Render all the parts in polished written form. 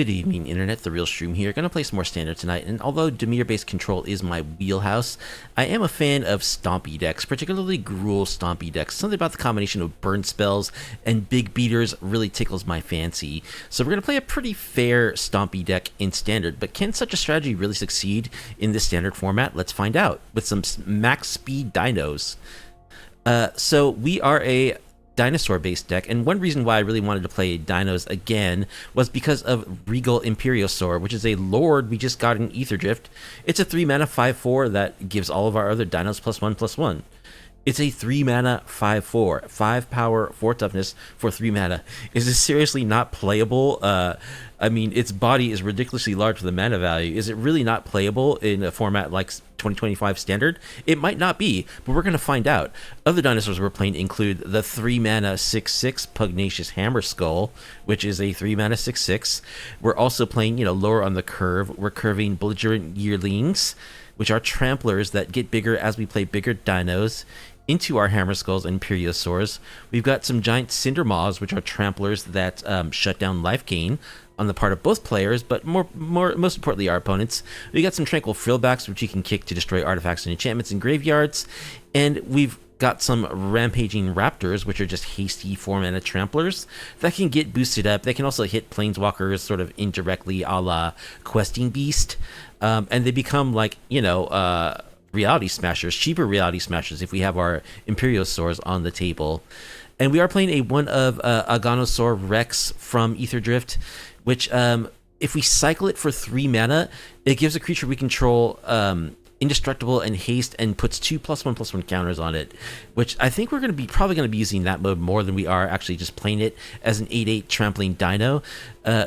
Good evening, Internet. The Real Shroom here. Gonna play some more Standard tonight, and although Dimir-based control is my wheelhouse, I am a fan of Stompy decks, particularly Gruul Stompy decks. Something about the combination of burn spells and big beaters really tickles my fancy. So we're gonna play a pretty fair Stompy deck in Standard, but can such a strategy really succeed in this Standard format? Let's find out with some max speed dinos. So we are a Dinosaur-based deck, and one reason why I really wanted to play Dinos again was because of Regal Imperiosaur, which is a Lord we just got in Aetherdrift. It's a 3-mana 5/4 that gives all of our other Dinos +1/+1. It's a 3-mana 5/4, 5 power, 4 toughness for 3 mana. Is this seriously not playable? I mean, its body is ridiculously large for the mana value. Is it really not playable in a format like 2025 Standard? It might not be, but we're going to find out. Other dinosaurs we're playing include the 3-mana 6/6 Pugnacious Hammerskull, which is a 3-mana 6/6. We're also playing, lower on the curve. We're curving Belligerent Yearlings, which are tramplers that get bigger as we play bigger dinos, into our Hammerskulls and Imperiosaurs. We've got some giant Cindermaws, which are tramplers that shut down Lifegain on the part of both players, but most importantly our opponents. We got some Tranquil Frillbacks, which you can kick to destroy artifacts and enchantments in graveyards, and we've got some Rampaging Raptors, which are just hasty 4-mana tramplers that can get boosted up. They can also hit Planeswalkers sort of indirectly, a la Questing Beast, and they become like, Reality Smashers, cheaper Reality Smashers if we have our Imperiosaurs on the table. And we are playing one of Agonasaur Rex from Aetherdrift, which if we cycle it for 3 mana, it gives a creature we control indestructible and haste and puts 2 +1/+1 counters on it, which I think we're going to be probably going to be using that mode more than we are actually just playing it as an 8/8 trampling dino,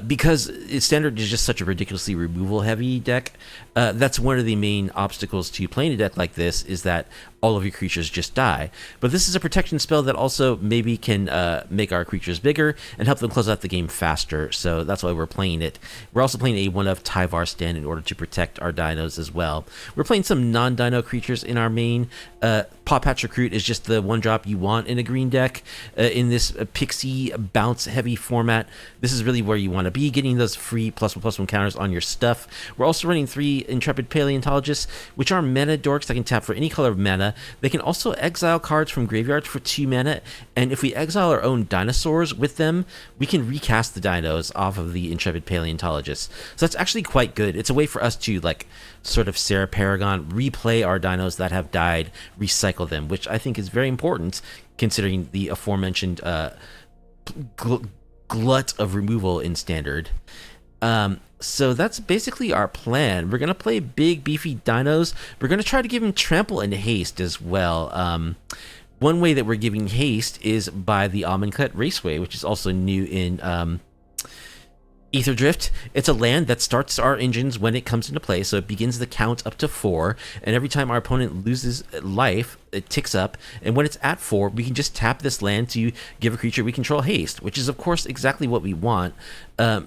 because Standard is just such a ridiculously removal heavy deck. That's one of the main obstacles to playing a deck like this, is that all of your creatures just die. But this is a protection spell that also maybe can make our creatures bigger and help them close out the game faster, so that's why we're playing it. We're also playing one of Tyvar Stand in order to protect our dinos as well. We're playing some non-dino creatures in our main. Paw Patch Recruit is just the 1-drop you want in a green deck. In this pixie bounce heavy format, this is really where you want to be, getting those free +1/+1 counters on your stuff. We're also running 3 Intrepid Paleontologists, which are mana dorks that can tap for any color of mana. They can also exile cards from graveyards for 2 mana, and if we exile our own dinosaurs with them, we can recast the dinos off of the Intrepid Paleontologists. So that's actually quite good. It's a way for us to, sort of Sarah Paragon, replay our dinos that have died, recycle them, which I think is very important considering the aforementioned glut of removal in Standard. So that's basically our plan. We're going to play big, beefy dinos. We're going to try to give them trample and haste as well. One way that we're giving haste is by the Amonkhet Raceway, which is also new in Aetherdrift. It's a land that starts our engines when it comes into play, so it begins the count up to 4, and every time our opponent loses life, it ticks up, and when it's at 4, we can just tap this land to give a creature we control haste, which is of course exactly what we want,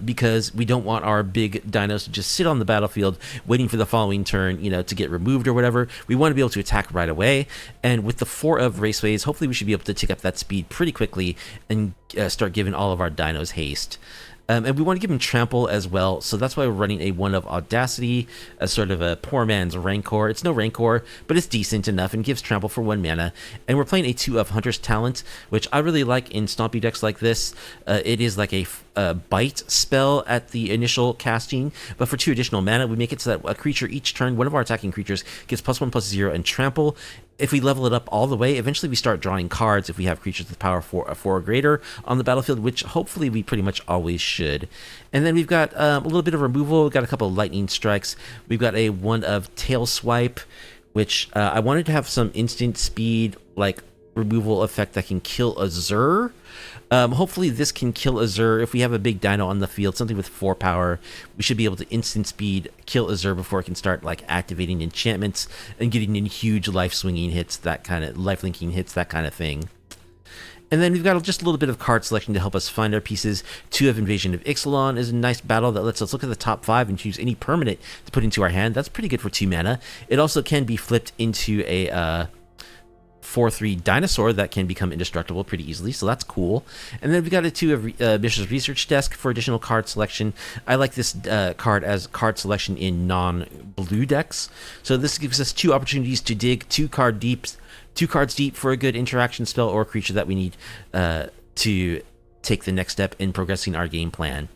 because we don't want our big dinos to just sit on the battlefield waiting for the following turn, to get removed or whatever. We want to be able to attack right away, and with the 4 of Raceways, hopefully we should be able to tick up that speed pretty quickly and start giving all of our dinos haste. And we want to give him trample as well, so that's why we're running one of Audacity, as sort of a poor man's Rancor. It's no Rancor, but it's decent enough and gives trample for 1 mana. And we're playing 2 of Hunter's Talent, which I really like in Stompy decks like this. It is like a bite spell at the initial casting, but for 2 additional mana, we make it so that a creature each turn, one of our attacking creatures, gets +1/+0 and trample. If we level it up all the way, eventually we start drawing cards if we have creatures with power 4 or greater on the battlefield, which hopefully we pretty much always should. And then we've got a little bit of removal. We've got a couple of lightning strikes. We've got one of Tail Swipe, which I wanted to have some instant speed, removal effect that can kill a Zur. Hopefully this can kill a Zur. If we have a big dino on the field, something with 4 power, we should be able to instant speed kill a Zur before it can start activating enchantments and getting in huge life swinging hits, that kind of life linking hits, that kind of thing. And then we've got just a little bit of card selection to help us find our pieces. 2 of Invasion of Ixalan is a nice battle that lets us look at the top 5 and choose any permanent to put into our hand. That's pretty good for 2 mana. It also can be flipped into a 4/3 Dinosaur that can become indestructible pretty easily, so that's cool. And then we got a 2 of Mishra's Research Desk for additional card selection. I like this card as card selection in non-blue decks. So this gives us 2 opportunities to dig 2 cards deep for a good interaction spell or creature that we need to take the next step in progressing our game plan.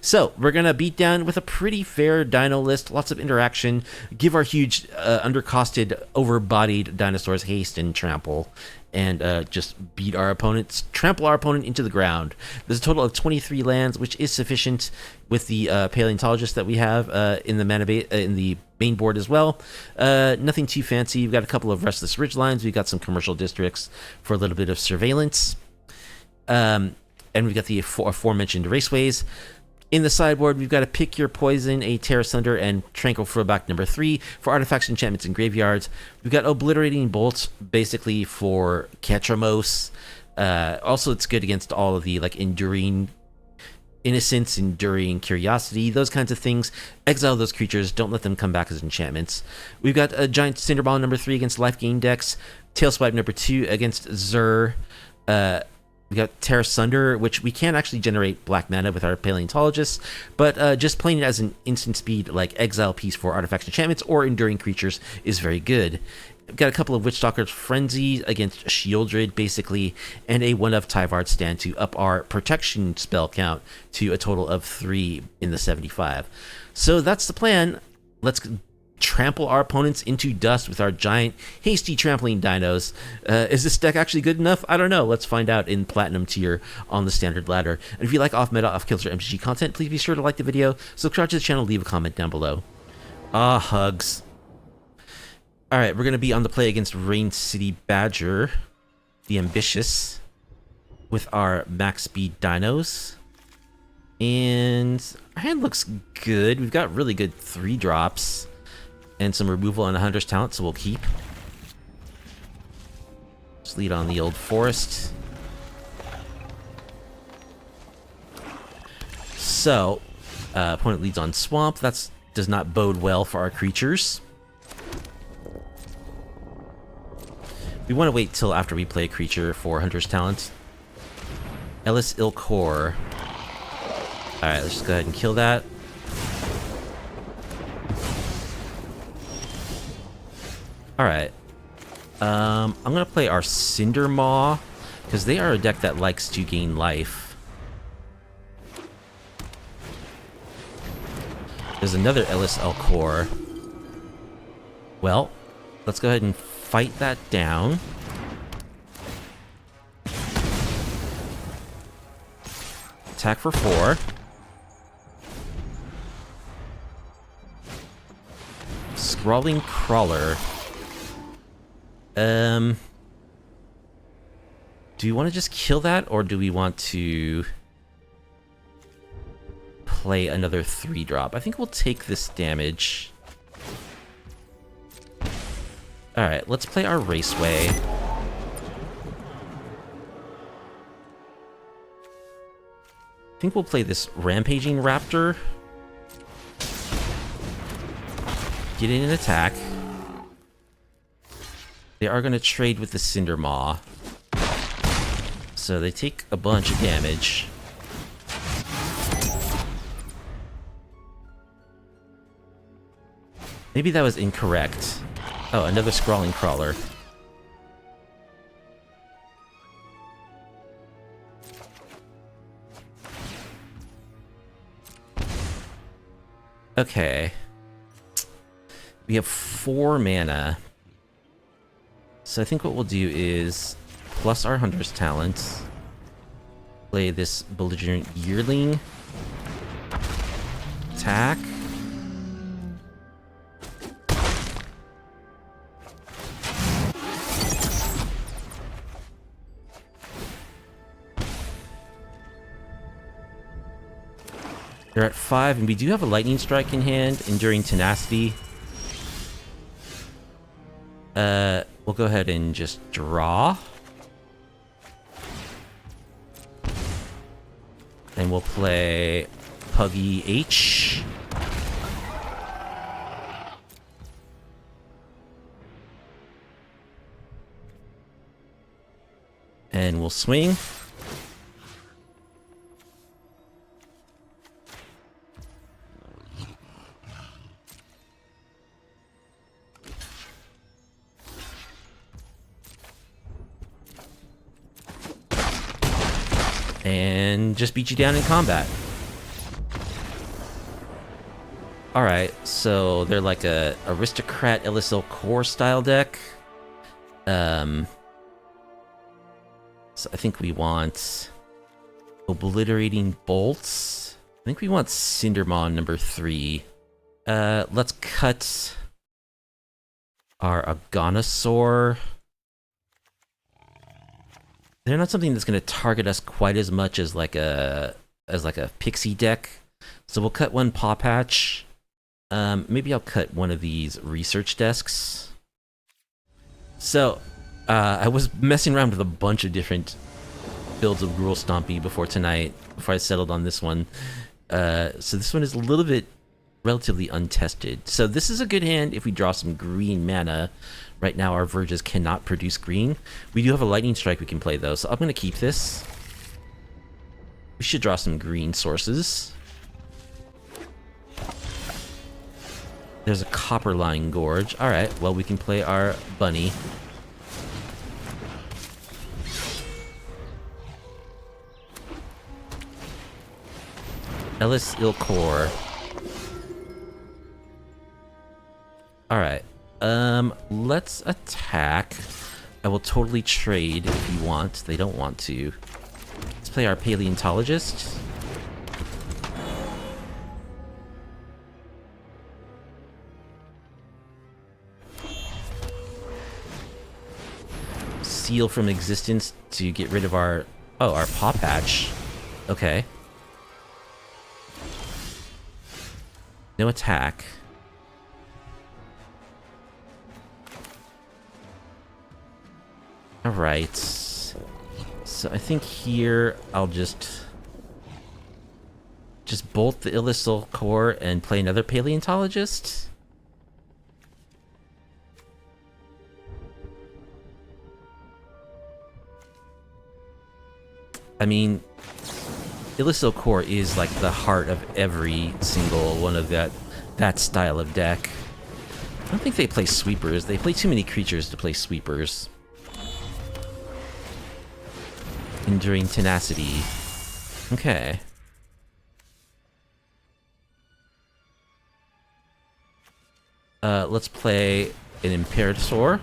So we're going to beat down with a pretty fair dino list, lots of interaction, give our huge undercosted, overbodied dinosaurs haste and trample, and just beat our opponents, trample our opponent into the ground. There's a total of 23 lands, which is sufficient with the paleontologist that we have in the in the main board as well. Nothing too fancy. We've got a couple of restless ridgelines. We've got some commercial districts for a little bit of surveillance. And we've got the aforementioned raceways. In the sideboard, we've got a Pick Your Poison, a Terra Sunder, and Tranquil Throwback number 3 for artifacts, enchantments, and graveyards. We've got Obliterating Bolt, basically for Ketramos. Also, it's good against all of the like Enduring Innocence, Enduring Curiosity, those kinds of things. Exile those creatures, don't let them come back as enchantments. We've got a Giant Cinderball number 3 against Lifegain decks, Tailswipe number 2 against Zur. We got Terra Sunder, which we can actually generate black mana with our paleontologists, but just playing it as an instant speed like exile piece for artifacts, enchantments, or enduring creatures is very good. We've got a couple of Witchstalker's Frenzy against Shieldred, basically, and a 1 of Tyvard Stand to up our protection spell count to a total of 3 in the 75. So that's the plan. Let's trample our opponents into dust with our giant, hasty trampling dinos. Is this deck actually good enough? I don't know. Let's find out in Platinum tier on the standard ladder. And if you like off-meta, off-kilter MTG content, please be sure to like the video, subscribe to the channel, leave a comment down below. Hugs. Alright, we're going to be on the play against Rain City Badger, the Ambitious, with our max speed dinos. And our hand looks good. We've got really good 3-drops. And some removal on the Hunter's Talent, so we'll keep. Just lead on the old forest. So, opponent leads on Swamp. That does not bode well for our creatures. We want to wait till after we play a creature for Hunter's Talent. Ellis Ilkor. Alright, let's just go ahead and kill that. Alright. I'm going to play our Cindermaw, because they are a deck that likes to gain life. There's another Ellis Elkor. Well, let's go ahead and fight that down. Attack for 4. Scrawling Crawler. Do we want to just kill that, or do we want to play another 3-drop? I think we'll take this damage. Alright, let's play our Raceway. I think we'll play this Rampaging Raptor. Get in an attack. They are going to trade with the Cindermaw. So they take a bunch of damage. Maybe that was incorrect. Oh, another Scrawling Crawler. Okay. We have 4 mana. So I think what we'll do is plus our Hunter's Talent, play this Belligerent Yearling, attack, they're at 5, and we do have a Lightning Strike in hand, Enduring Tenacity. We'll go ahead and just draw. And we'll play Puggy H. And we'll swing. And just beat you down in combat. Alright, so they're like a aristocrat LSL core style deck. So I think we want Obliterating Bolts. I think we want Cindermaw number 3. Let's cut our Agonasaur. They're not something that's going to target us quite as much as like a pixie deck. So we'll cut one Paw Patch. Maybe I'll cut one of these research desks. So I was messing around with a bunch of different builds of Gruul Stompy before I settled on this one. So this one is a little bit relatively untested. So this is a good hand if we draw some green mana. Right now our Verges cannot produce green. We do have a Lightning Strike we can play though, so I'm going to keep this. We should draw some green sources. There's a Copperline Gorge. Alright, well we can play our Bunny. Ellis Ilkor. Alright. Let's attack. I will totally trade if you want. They don't want to. Let's play our Paleontologist. Seal from existence to get rid of our... Oh, our Paw Patch. Okay. No attack. Alright. So I think here I'll just bolt the Illusil Core and play another Paleontologist. I mean, Illusil Core is like the heart of every single one of that style of deck. I don't think they play sweepers. They play too many creatures to play sweepers. Enduring Tenacity. Okay. Let's play an Imperiosaur.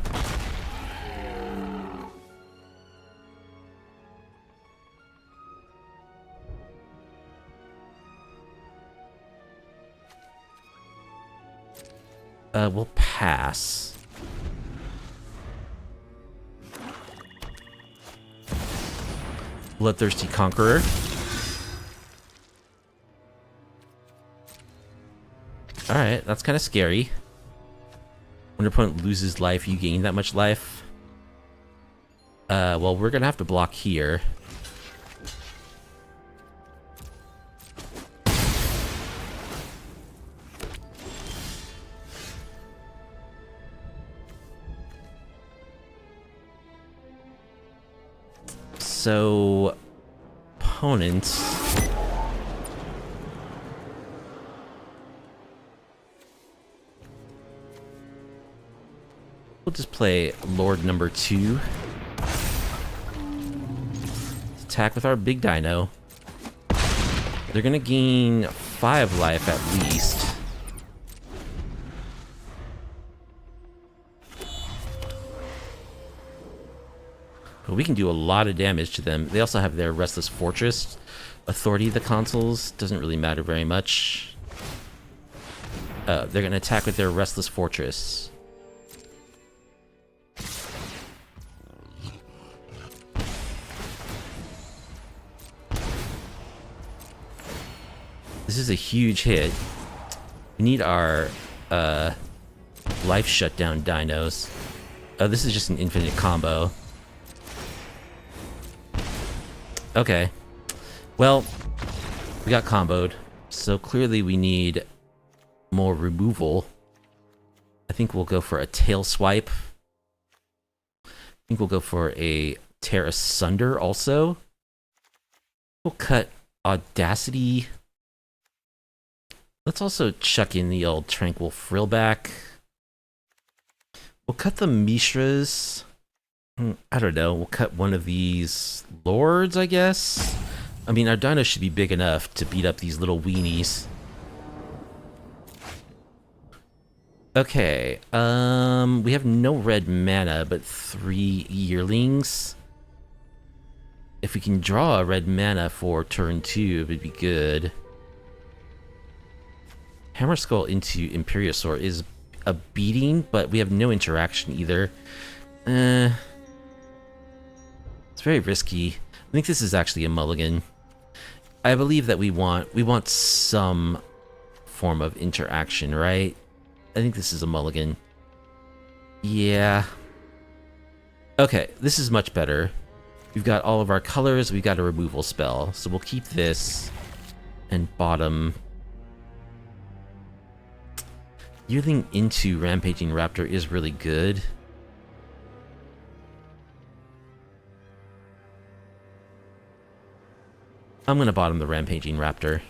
We'll pass. Bloodthirsty Conqueror. Alright, that's kind of scary. When your opponent loses life, you gain that much life. Well, we're gonna have to block here. So, opponents... We'll just play Lord number 2. Attack with our big dino. They're gonna gain 5 life at least. But we can do a lot of damage to them. They also have their Restless Fortress. Authority of the consoles doesn't really matter very much. They're gonna attack with their Restless Fortress. This is a huge hit. We need our life shutdown dinos. This is just an infinite combo. Okay. Well, we got comboed, so clearly we need more removal. I think we'll go for a tail swipe. I think we'll go for a tear asunder also. We'll cut Audacity. Let's also chuck in the old Tranquil Frillback. We'll cut the Mishras. I don't know, we'll cut one of these Lords, I guess? I mean, our Dino should be big enough to beat up these little weenies. Okay, we have no red mana, but 3 Yearlings. If we can draw a red mana for turn 2, it would be good. Hammerskull into Imperiosaur is a beating, but we have no interaction either. It's very risky. I think this is actually a mulligan. I believe that we want some form of interaction, right? I think this is a mulligan. Yeah. Okay, this is much better. We've got all of our colors, we've got a removal spell, so we'll keep this and bottom. Yearling into Rampaging Raptor is really good. I'm gonna bottom the Rampaging Raptor.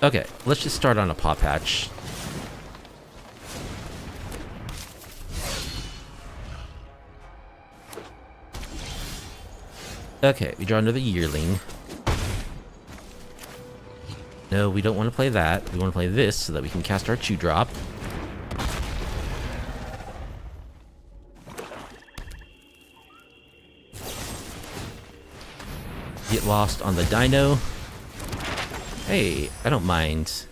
Okay, let's just start on a Paw Patch. Okay, we draw another Yearling. No, we don't want to play that. We want to play this so that we can cast our 2-drop. Get lost on the Dino. Hey, I don't mind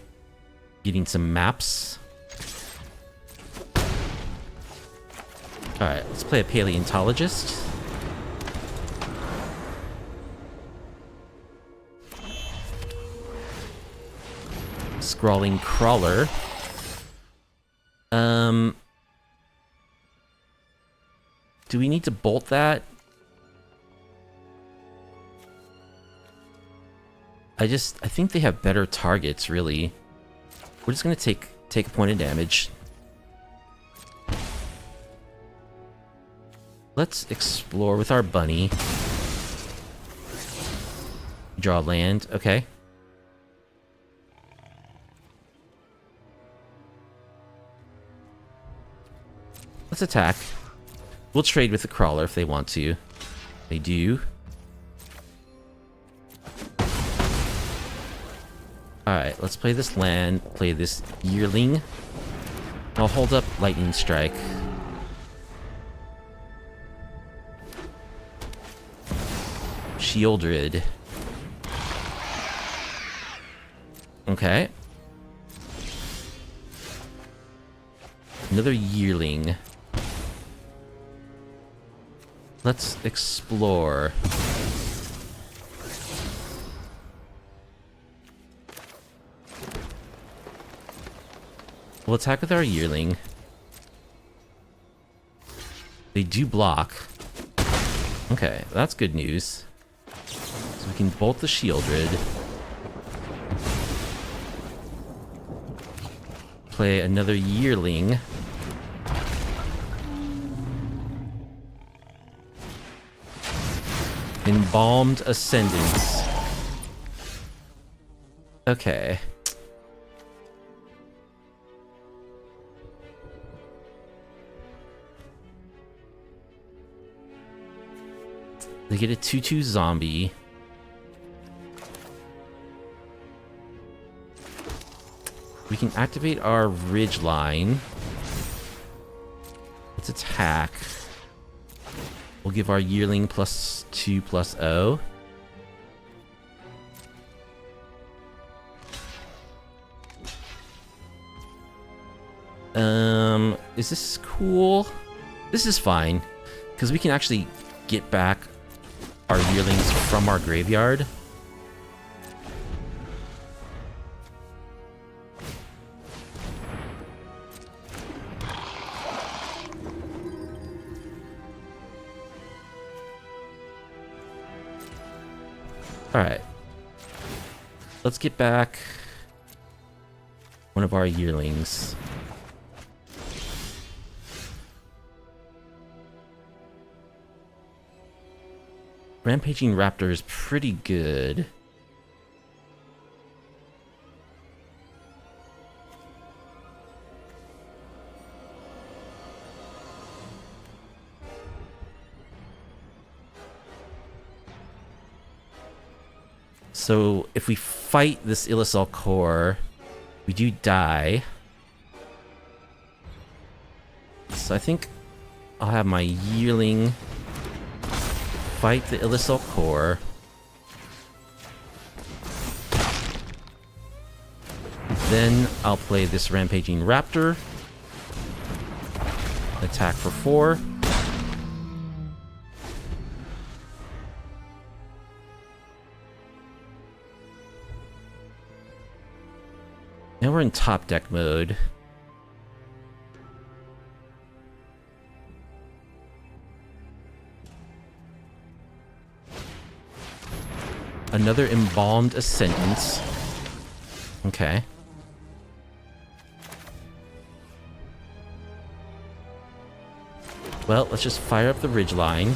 getting some maps. Alright, let's play a Paleontologist. Scrawling Crawler. Do we need to bolt that? I think they have better targets, really. We're just gonna take a point of damage. Let's explore with our bunny. Draw land, okay. Let's attack. We'll trade with the crawler if they want to. They do. Alright, let's play this land, play this Yearling. I'll hold up Lightning Strike. Shieldred. Okay. Another Yearling. Let's explore. We'll attack with our Yearling. They do block. Okay, that's good news. So we can bolt the Shieldred. Play another Yearling. Embalmed Ascendance. Okay. They get a 2/2 zombie. We can activate our ridge line. Let's attack. We'll give our Yearling +2/+0. Is this cool? This is fine, because we can actually get back our Yearlings from our graveyard. Alright. Let's get back one of our Yearlings. Rampaging Raptor is pretty good. So if we fight this Illusaur core, we do die. So I think I'll have my Yearling fight the Illusaur core. Then I'll play this Rampaging Raptor. Attack for 4. Now we're in top deck mode. Another Embalmed Ascendance. Okay. Well, let's just fire up the Ridgeline.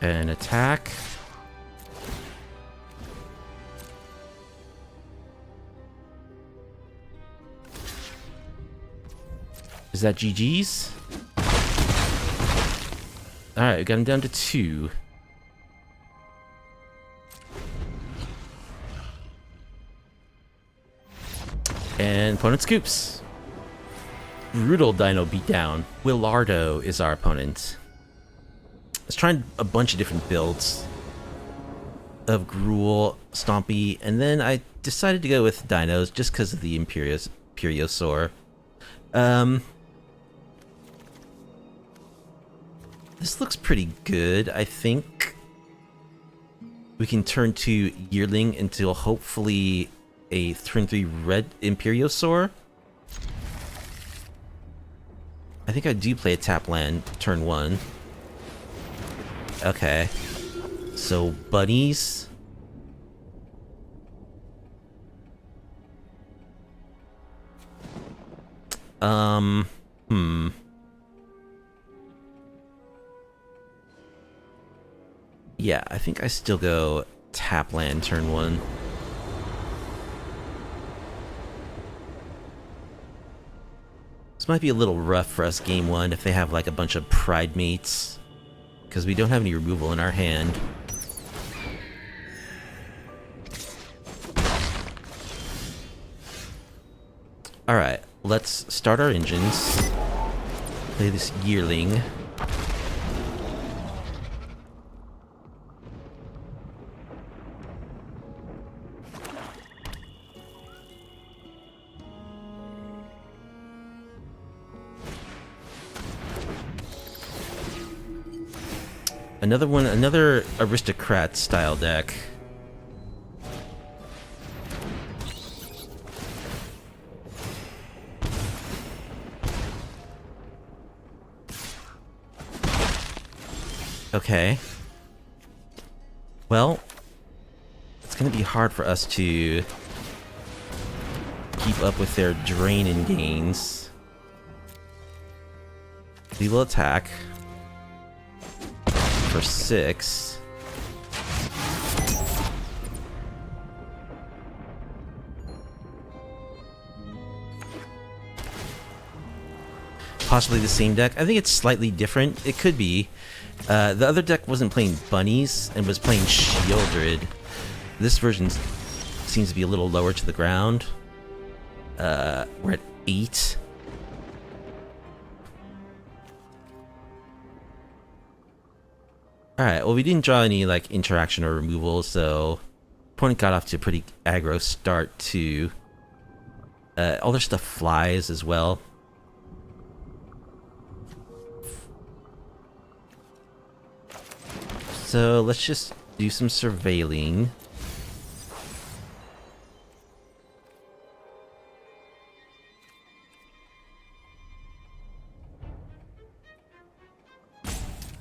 And attack. Is that GG's? Alright, we got him down to 2. And opponent scoops. Brutal Dino Beatdown. Willardo is our opponent. Let's try a bunch of different builds of Gruul, Stompy, and then I decided to go with Dinos just because of the Imperiosaur. This looks pretty good, I think. We can turn 2 Yearling into hopefully a turn 3 red Imperiosaur. I think I do play a tap land turn 1. Okay. So, bunnies. Yeah, I think I still go tap land turn 1. This might be a little rough for us game 1 if they have like a bunch of pride mates, because we don't have any removal in our hand. Alright, let's start our engines. Play this Yearling. Another one, another aristocrat style deck. Okay. Well, it's gonna be hard for us to keep up with their drain and gains. We will attack for 6. Possibly the same deck. I think it's slightly different. It could be. The other deck wasn't playing bunnies and was playing Shieldred. This version seems to be a little lower to the ground. We're at 8. Alright, well we didn't draw any like interaction or removal, so opponent got off to a pretty aggro start too. All their stuff flies as well. So let's just do some surveilling.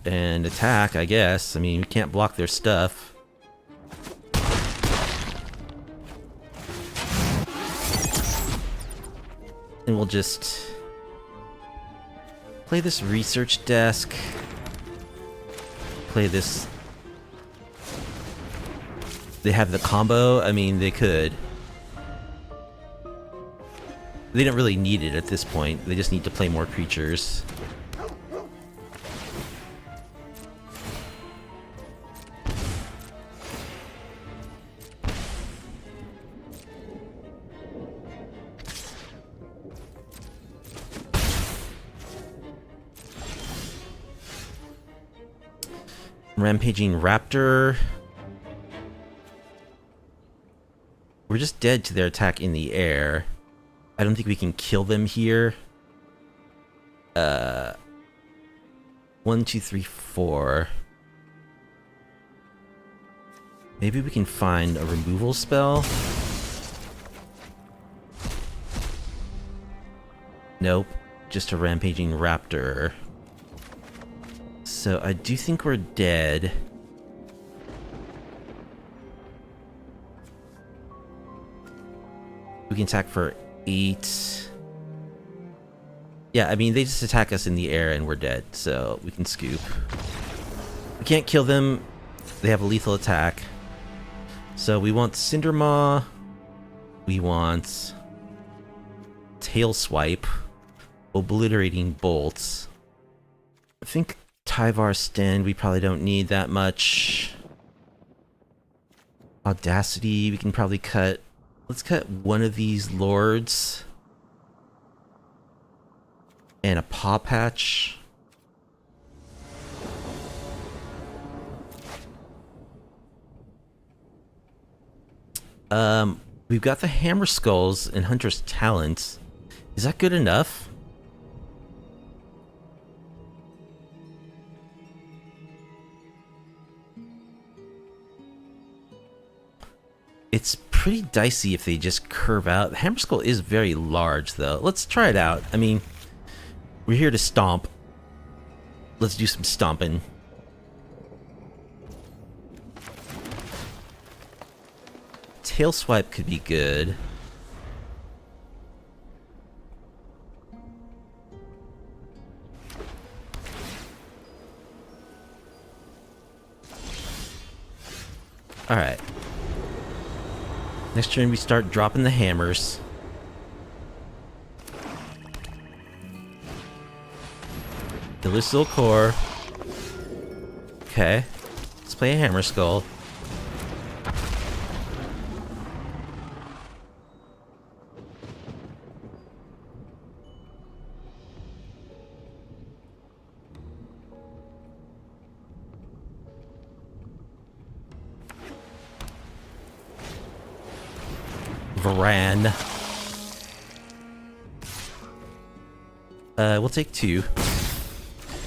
And attack, I guess. I mean, we can't block their stuff. And we'll just Play this research desk. Play this. They have the combo. I mean, they could. They don't really need it at this point. They just need to play more creatures. Rampaging Raptor. We're just dead to their attack in the air. I don't think we can kill them here. 1, 2, 3, 4. Maybe we can find a removal spell. Nope, just a Rampaging Raptor. So I do think we're dead. We can attack for 8. Yeah, I mean, they just attack us in the air and we're dead, so we can scoop. We can't kill them. They have a lethal attack. So we want Cindermaw. We want Tail Swipe. Obliterating Bolts. I think Tyvar Stand, we probably don't need that much. Audacity, we can probably cut. Let's cut one of these lords. And a Paw Patch. We've got the Hammerskulls and Hunter's Talent. Is that good enough? It's pretty dicey if they just curve out. The Hammerskull is very large, though. Let's try it out. I mean, we're here to stomp. Let's do some stomping. Tail Swipe could be good. Alright. Next turn we start dropping the hammers. Illusil Core. Okay. Let's play a Hammerskull. Varan. We'll take 2.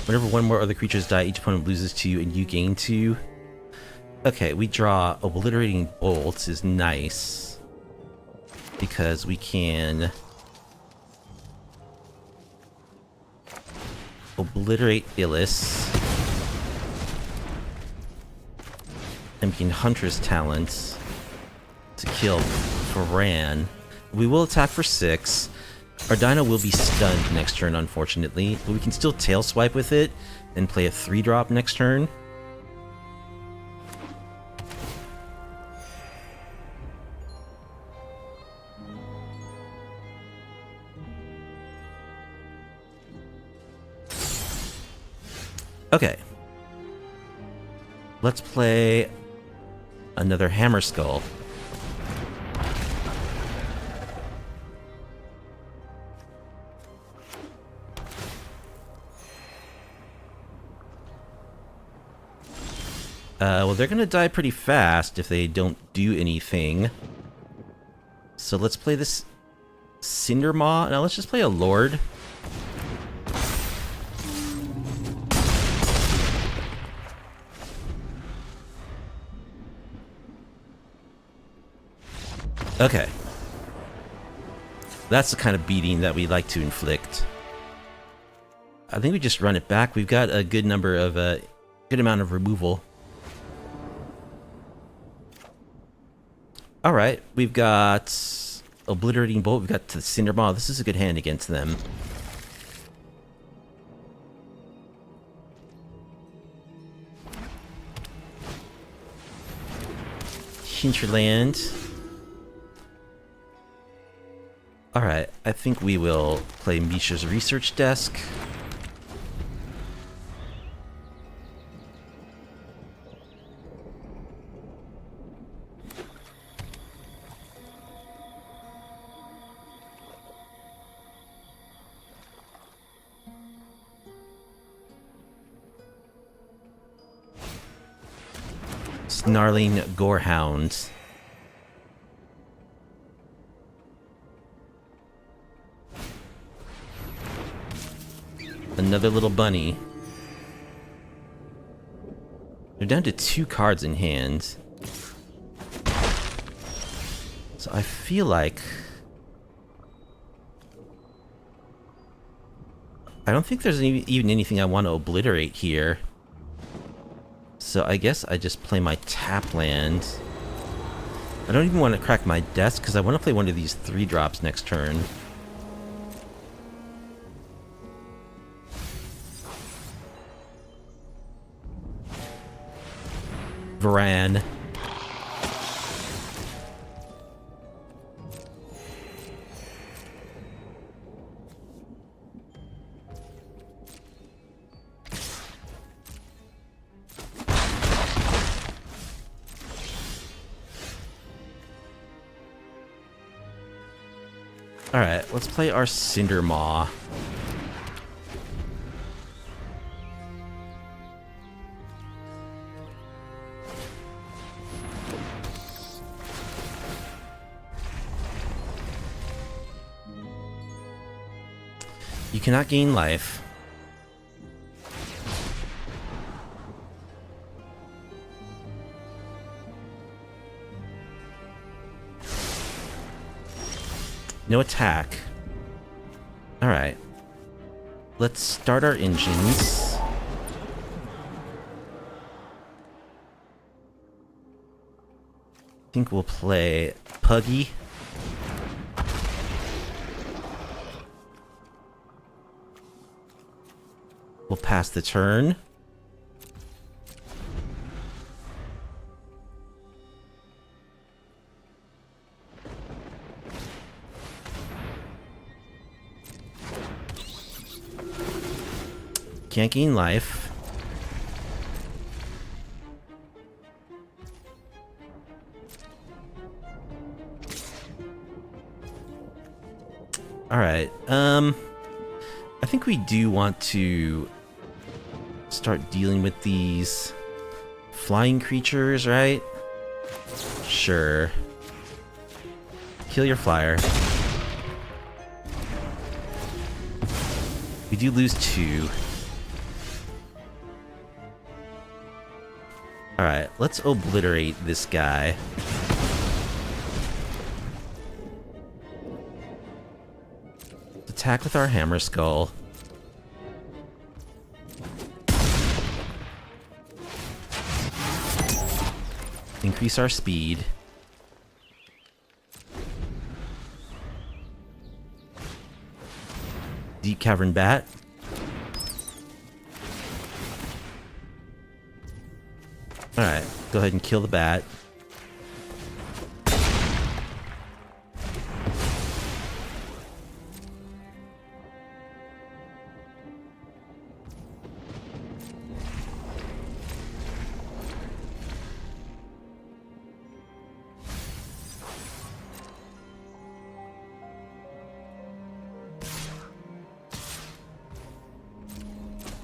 Whenever one more other creatures die, each opponent loses 2 and you gain 2. Okay, we draw Obliterating Bolts is nice. Because we can obliterate Illis. And we can Hunter's Talents to kill Varan. We will attack for 6. Our Dino will be stunned next turn, unfortunately, but we can still Tail Swipe with it and play a 3-drop next turn. Okay. Let's play another Hammerskull. Well, they're gonna die pretty fast if they don't do anything. So let's play this Cindermaw. Now let's just play a Lord. Okay. That's the kind of beating that we like to inflict. I think we just run it back. We've got a good number of, good amount of removal. Alright, we've got Obliterating Bolt, we've got the Cindermaw. This is a good hand against them. change your land. Alright, I think we will play Misha's Research Desk. Snarling Gorehound. Another little bunny. They're down to 2 cards in hand. So I feel like... I don't think there's even anything I want to obliterate here. So I guess I just play my tap land. I don't even want to crack my desk because I want to play one of these 3-drops next turn. Varan. Alright, let's play our Cindermaw. You cannot gain life. No attack. Alright. Let's start our engines. I think we'll play Puggy. We'll pass the turn. Can't gain life. Alright, I think we do want to start dealing with these flying creatures, right? Sure. Kill your flyer. We do lose 2. Alright, let's obliterate this guy. Attack with our Hammerskull. Increase our speed. Deep Cavern Bat. Alright, go ahead and kill the bat.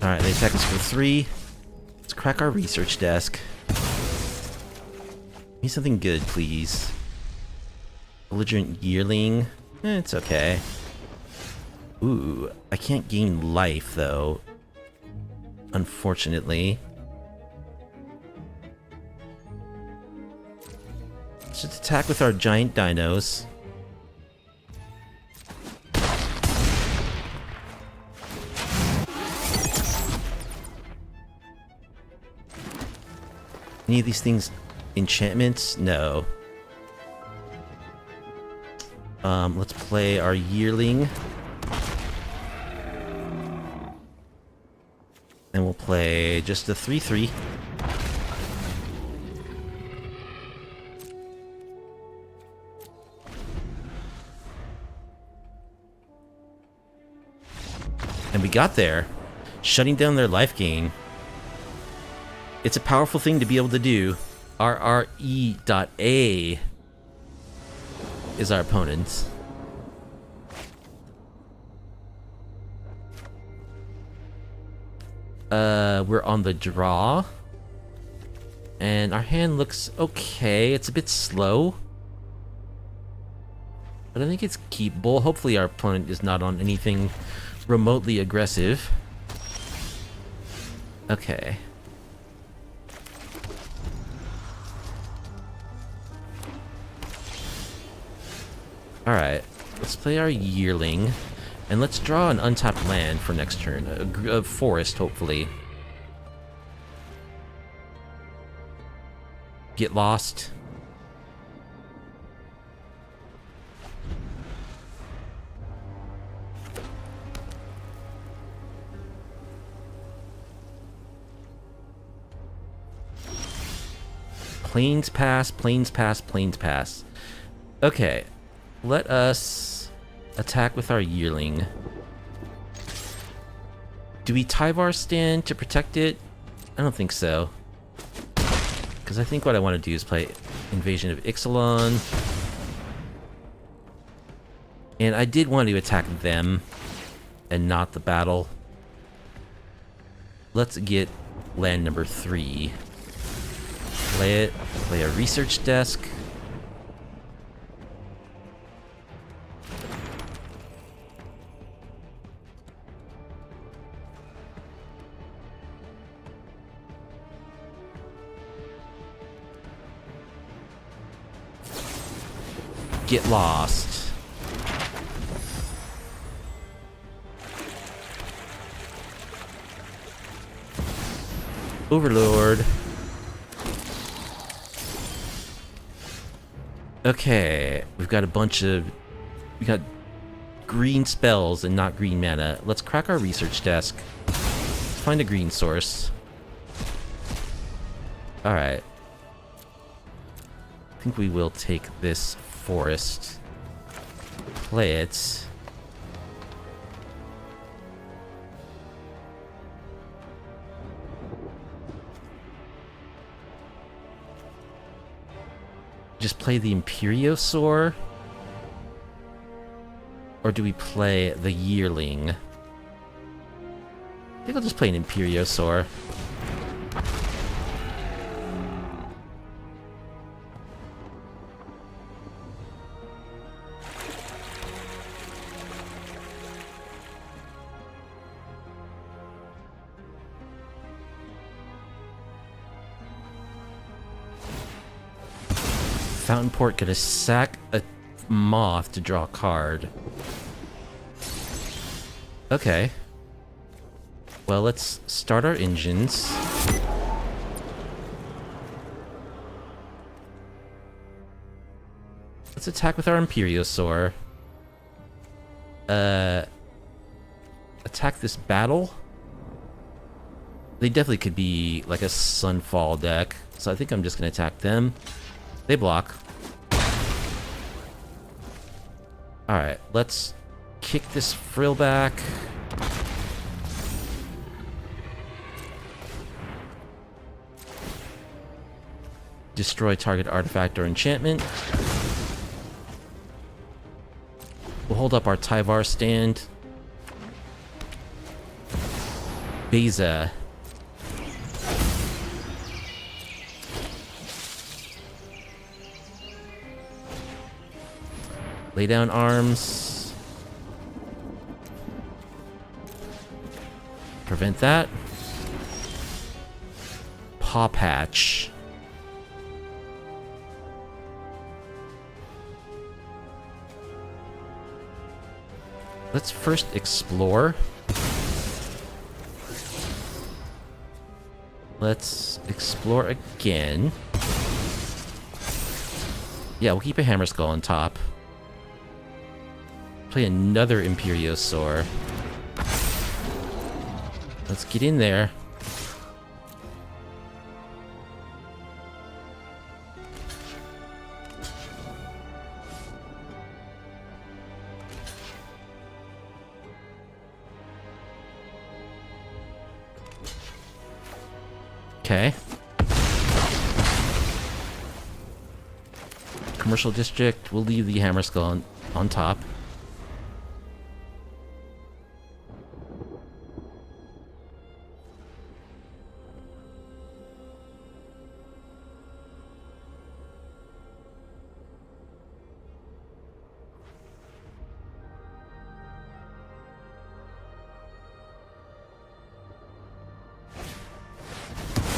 Alright, they attack us for 3. Let's crack our research desk. Give me something good, please. Belligerent Yearling. It's okay. Ooh, I can't gain life, though. Unfortunately. Let's just attack with our giant dinos. Any of these things enchantments? No. Let's play our Yearling. And we'll play just a 3/3. And we got there, shutting down their life gain. It's a powerful thing to be able to do. RRE.A is our opponent. We're on the draw. And our hand looks okay. It's a bit slow. But I think it's keepable. Hopefully our opponent is not on anything remotely aggressive. Okay. Alright, let's play our Yearling, and let's draw an untapped land for next turn. A forest, hopefully. Get lost. Plains pass, plains pass, plains pass. Okay. Let us attack with our Yearling. Do we Tyvar stand to protect it? I don't think so. Because I think what I want to do is play Invasion of Ixalan. And I did want to attack them and not the battle. Let's get land number 3. Play it. Play a research desk. Get lost. Overlord. Okay, we've got a bunch of... We got green spells and not green mana. Let's crack our research desk. Let's find a green source. Alright. I think we will take this forest. Play it. Just play the Imperiosaur? Or do we play the Yearling? I think I'll just play an Imperiosaur. Fountain Port gonna sack a moth to draw a card. Okay. Well, let's start our engines. Let's attack with our Imperiosaur. Attack this battle. They definitely could be like a Sunfall deck, so I think I'm just gonna attack them. They block. Alright, let's kick this frill back. Destroy target artifact or enchantment. We'll hold up our Tyvar stand. Beza. Lay down arms. Prevent that. Paw Patch. Let's first explore. Let's explore again. Yeah, we'll keep a Hammerskull on top. Play another Imperiosaur. Let's get in there. Okay. Commercial district, we'll leave the Hammerskull on top.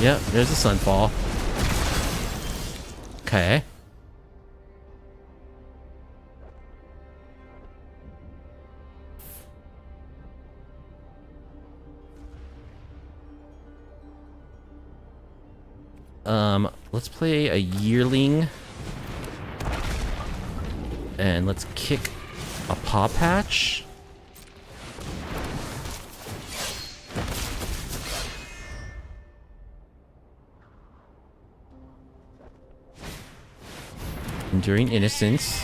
Yep, there's a sunfall. Okay. Let's play a yearling. And let's kick a paw patch. Enduring Innocence.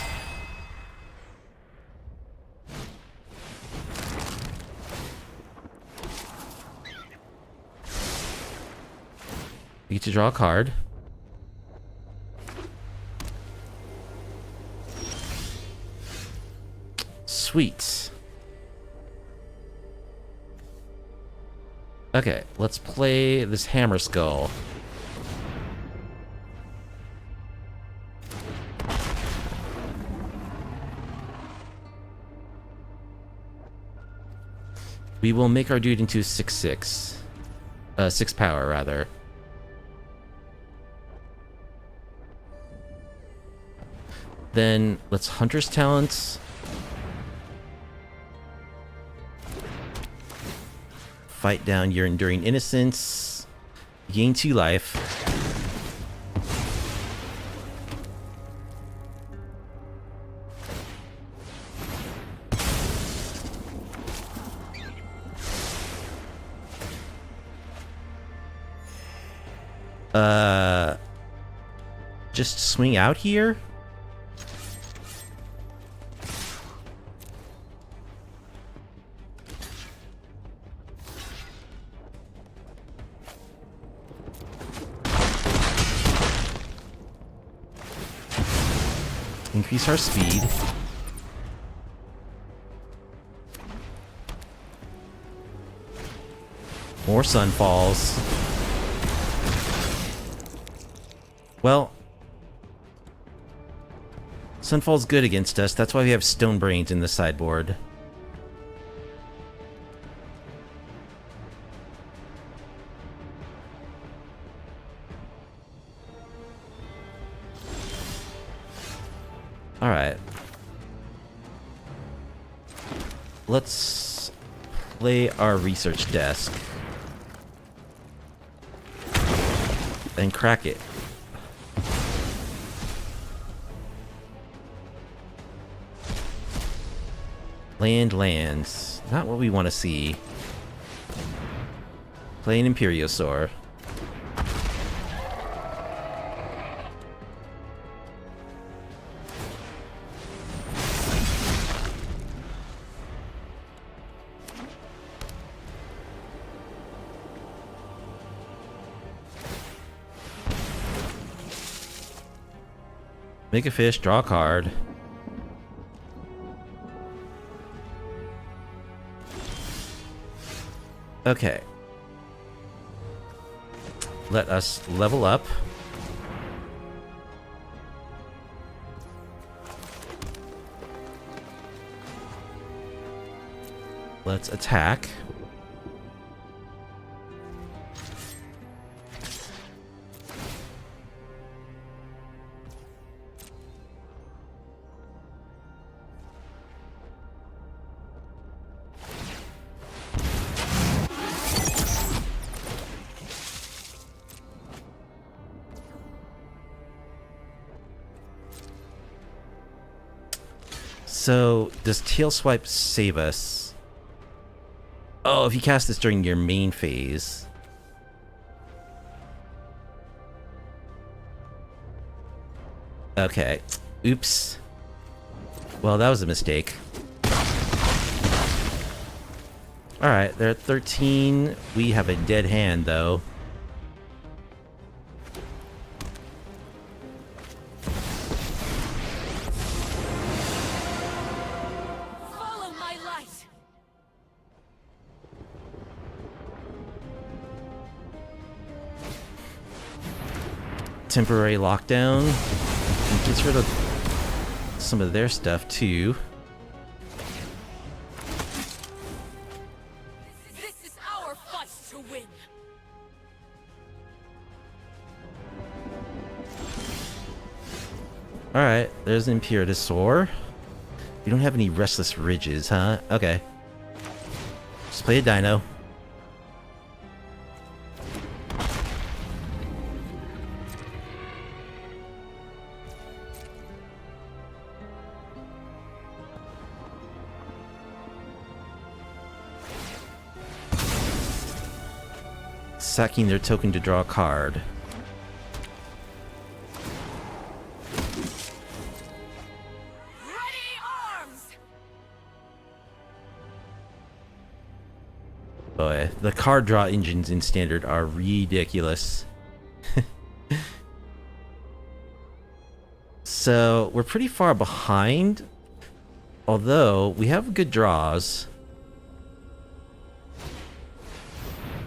We get to draw a card. Sweet. Okay, let's play this Hammerskull. We will make our dude into 6/6. 6 power, rather. Then, let's Hunter's Talents. Fight down your Enduring Innocence. Gain 2 life. Just swing out here? Increase our speed. More sunfalls. Well, Sunfall's good against us. That's why we have Stone Brains in the sideboard. Alright. Let's play our research desk. And crack it. Lands. Not what we want to see. Play an Imperiosaur. Make a fish, draw a card. Okay. Let us level up. Let's attack. So, does Tail Swipe save us? Oh, if you cast this during your main phase. Okay. Oops. Well, that was a mistake. Alright, they're at 13. We have a dead hand, though. temporary lockdown. And gets rid of some of their stuff too. This is our fight to win. Alright, there's an Imperiosaur. We don't have any Restless Ridges, huh? Okay. Just play a Dino. Sacking their token to draw a card. Boy, the card draw engines in Standard are ridiculous. So, we're pretty far behind. Although, we have good draws.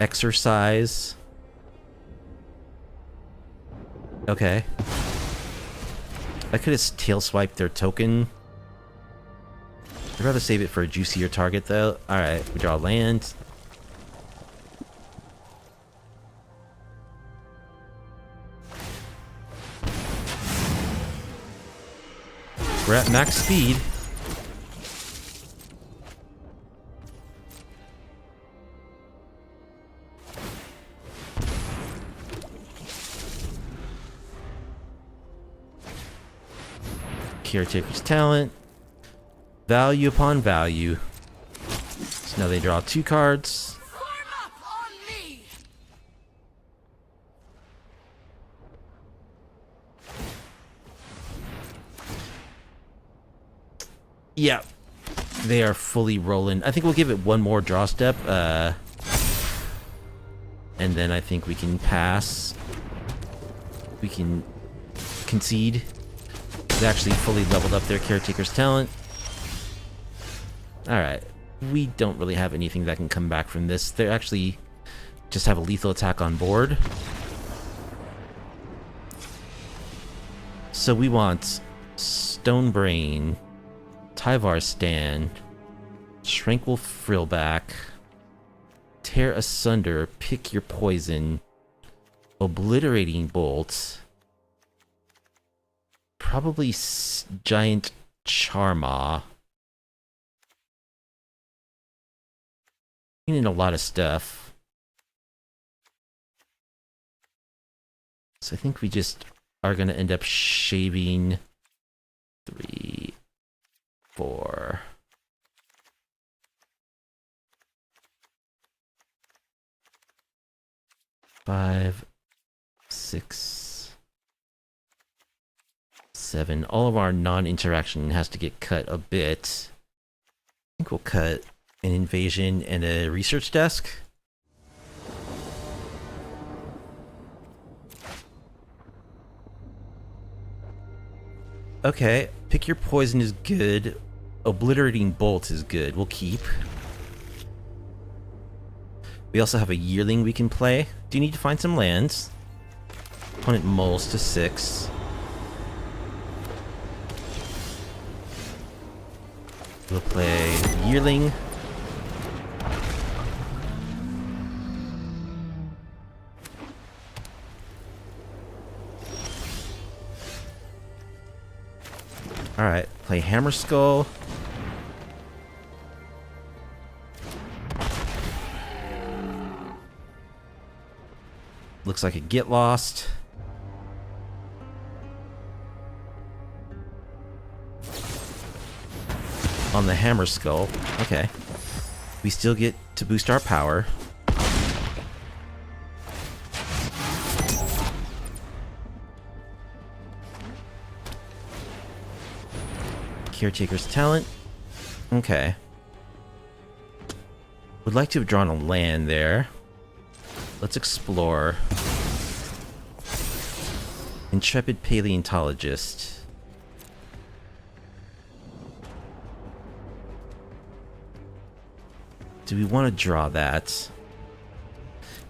Exercise. Okay. I could have tail swiped their token. I'd rather save it for a juicier target though. Alright, we draw land. We're at max speed. Caretaker's talent. Value upon value. So now they draw 2 cards. Form up on me. Yeah. They are fully rolling. I think we'll give it one more draw step. And then I think we can pass. We can concede. They actually fully leveled up their Caretaker's talent. Alright. We don't really have anything that can come back from this. They actually just have a lethal attack on board. So we want Stone Brain, Tyvar Stand, Tranquil Frillback, Tear Asunder, Pick Your Poison, Obliterating Bolt, probably Giant Charmaw. In a lot of stuff. So I think we just are going to end up shaving 3, 4. 5, 6, 7. All of our non-interaction has to get cut a bit. I think we'll cut an invasion and a research desk. Okay, Pick Your Poison is good. Obliterating Bolt is good. We'll keep. We also have a Yearling we can play. Do need to find some lands. Opponent mulls to 6. We'll play Yearling. Alright, play Hammerskull. Looks like a Get Lost. On the Hammerskull. Okay. We still get to boost our power. Caretaker's talent. Okay. Would like to have drawn a land there. Let's explore. Intrepid Paleontologist. Do we want to draw that?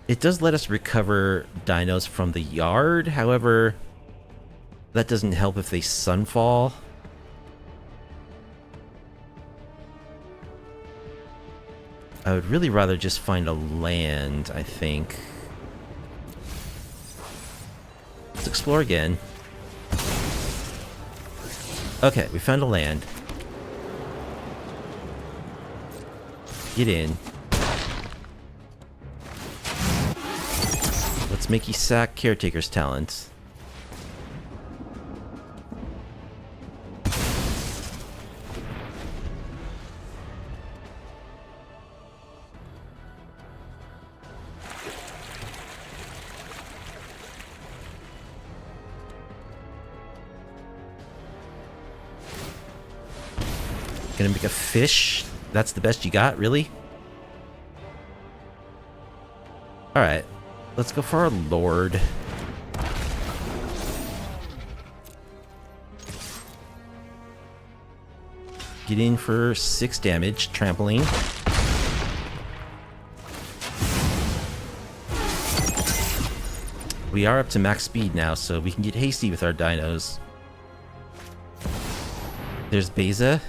It does let us recover dinos from the yard, however, That doesn't help if they sunfall. I would really rather just find a land, I think. Let's explore again. Okay, we found a land. Get in. Let's make you sack Caretaker's talents. Gonna make a fish? That's the best you got, really? Alright. Let's go for our lord. Get in for 6 damage, trampling. We are up to max speed now, so we can get hasty with our dinos. There's Beza.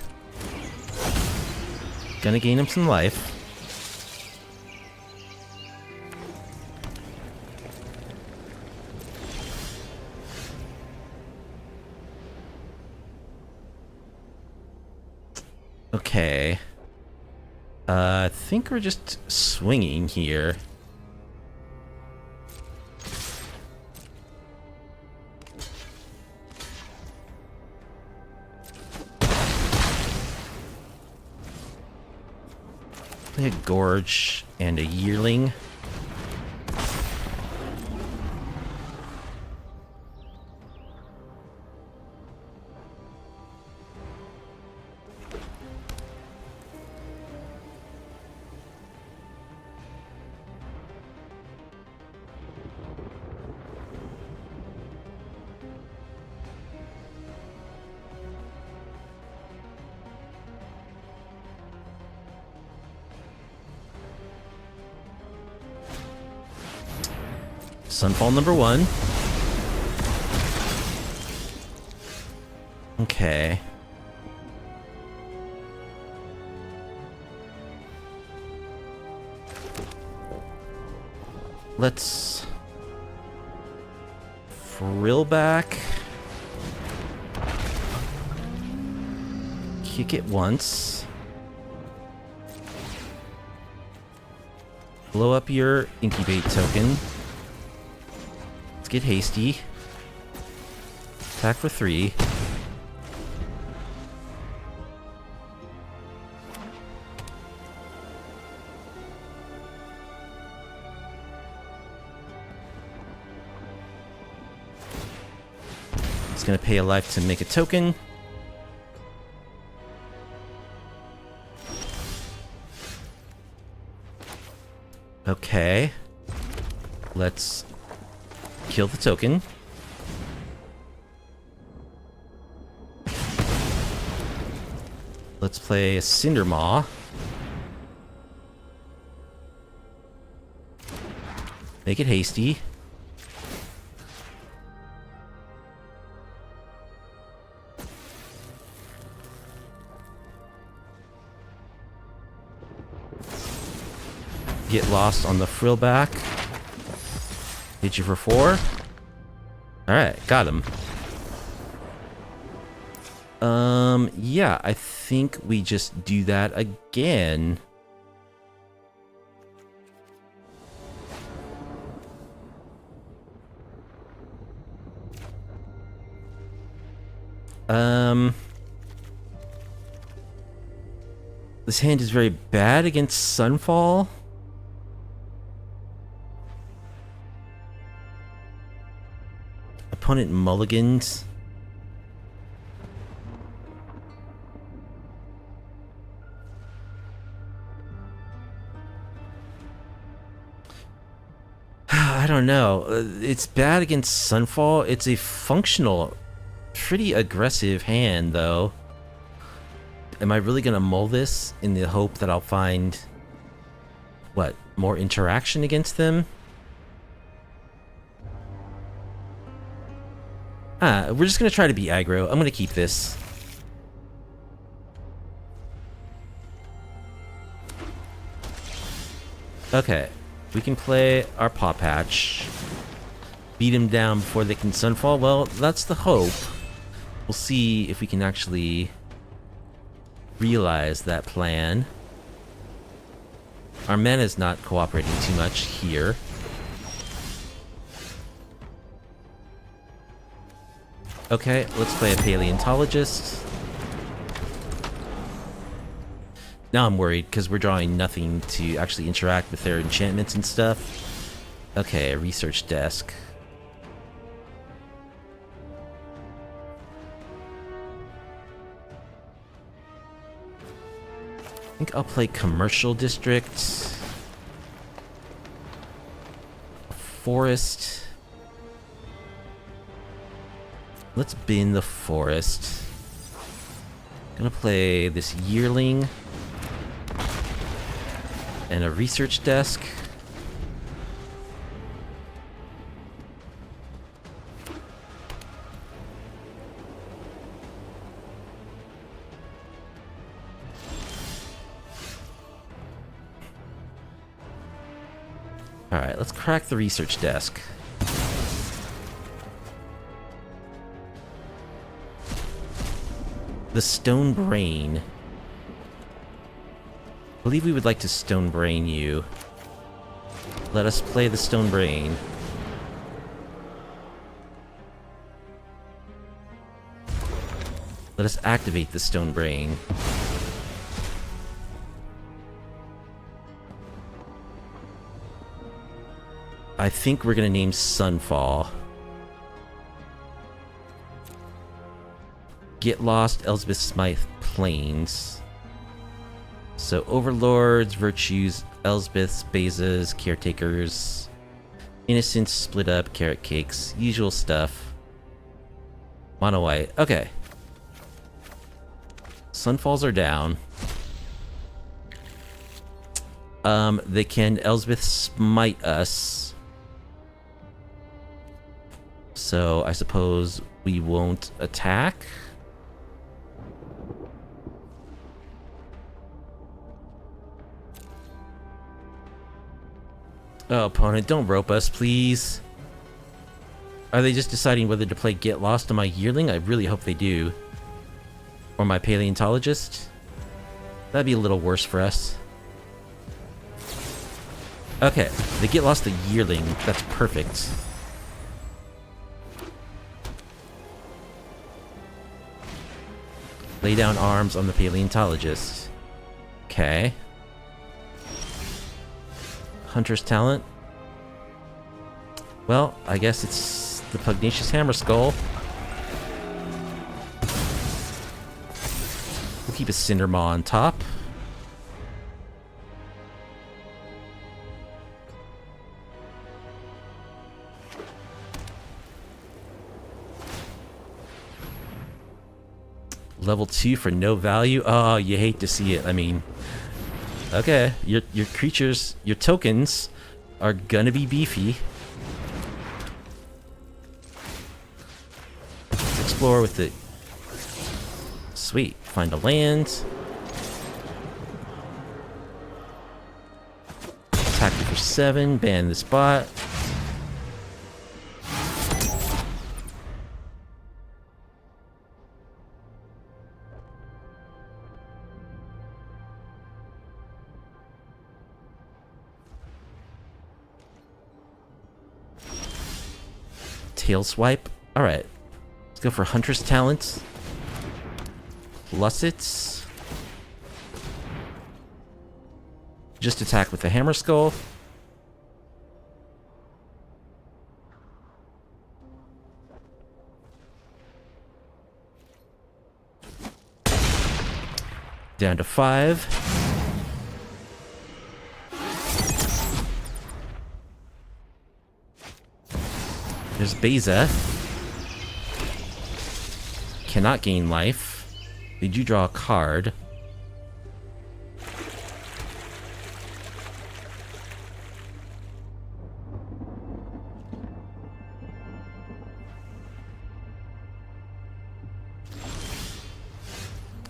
Gonna gain him some life. Okay. I think we're just swinging here. A gorge and a yearling. Sunfall number 1. Okay. Let's frill back. Kick it once. Blow up your incubate token. Get hasty. Attack for 3. It's gonna pay a life to make a token. Okay. Let's kill the token. Let's play a Cindermaw. Make it hasty. Get lost on the frill back. Hit you for 4. Alright, got him. Yeah, I think we just do that again. This hand is very bad against Sunfall. Opponent mulligans. I don't know. It's bad against Sunfall. It's a functional, pretty aggressive hand, though. Am I really gonna mull this in the hope that I'll find, what, more interaction against them? We're just gonna try to be aggro. I'm gonna keep this. Okay, we can play our Paw Patch. Beat him down before they can Sunfall. Well, that's the hope. We'll see if we can actually realize that plan. Our mana's not cooperating too much here. Okay, let's play a Paleontologist. Now I'm worried because we're drawing nothing to actually interact with their enchantments and stuff. Okay, a research desk. I think I'll play Commercial District. Forest. Let's bin the forest. Gonna play this Yearling. And a research desk. Alright, let's crack the research desk. The Stone Brain. I believe we would like to Stone Brain you. Let us play the Stone Brain. Let us activate the Stone Brain. I think we're gonna name Sunfall. Get Lost, Elspeth Smythe, Plains. So Overlords, Virtues, Elspeths, Bezas, Caretakers, Innocents, Split Up, Carrot Cakes, usual stuff. Mono White, okay. Sunfalls are down. They can Elspeth Smite us. So I suppose we won't attack. Oh, opponent, don't rope us, please. Are they just deciding whether to play Get Lost on my Yearling? I really hope they do. Or my Paleontologist? That'd be a little worse for us. Okay, they Get Lost the Yearling. That's perfect. Lay down arms on the Paleontologist. Okay. Hunter's Talent. Well, I guess it's the Pugnacious Hammerskull. We'll keep a Cindermaw on top. Level 2 for no value? Oh, you hate to see it. I mean, okay, your creatures, your tokens are gonna be beefy. Let's explore with it. Sweet, find a land. Attack you for 7, ban this bot. Tail swipe. Alright. Let's go for Hunter's Talent. Plus it. Just attack with the Hammerskull. Down to 5. There's Beza. Cannot gain life. Did you draw a card?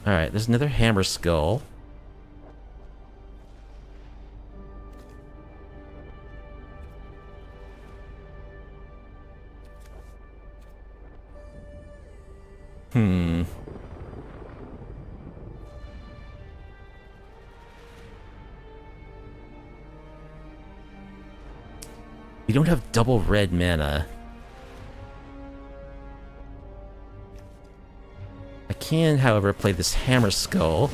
Alright, there's another Hammerskull. We don't have double red mana. I can, however, play this Hammerskull.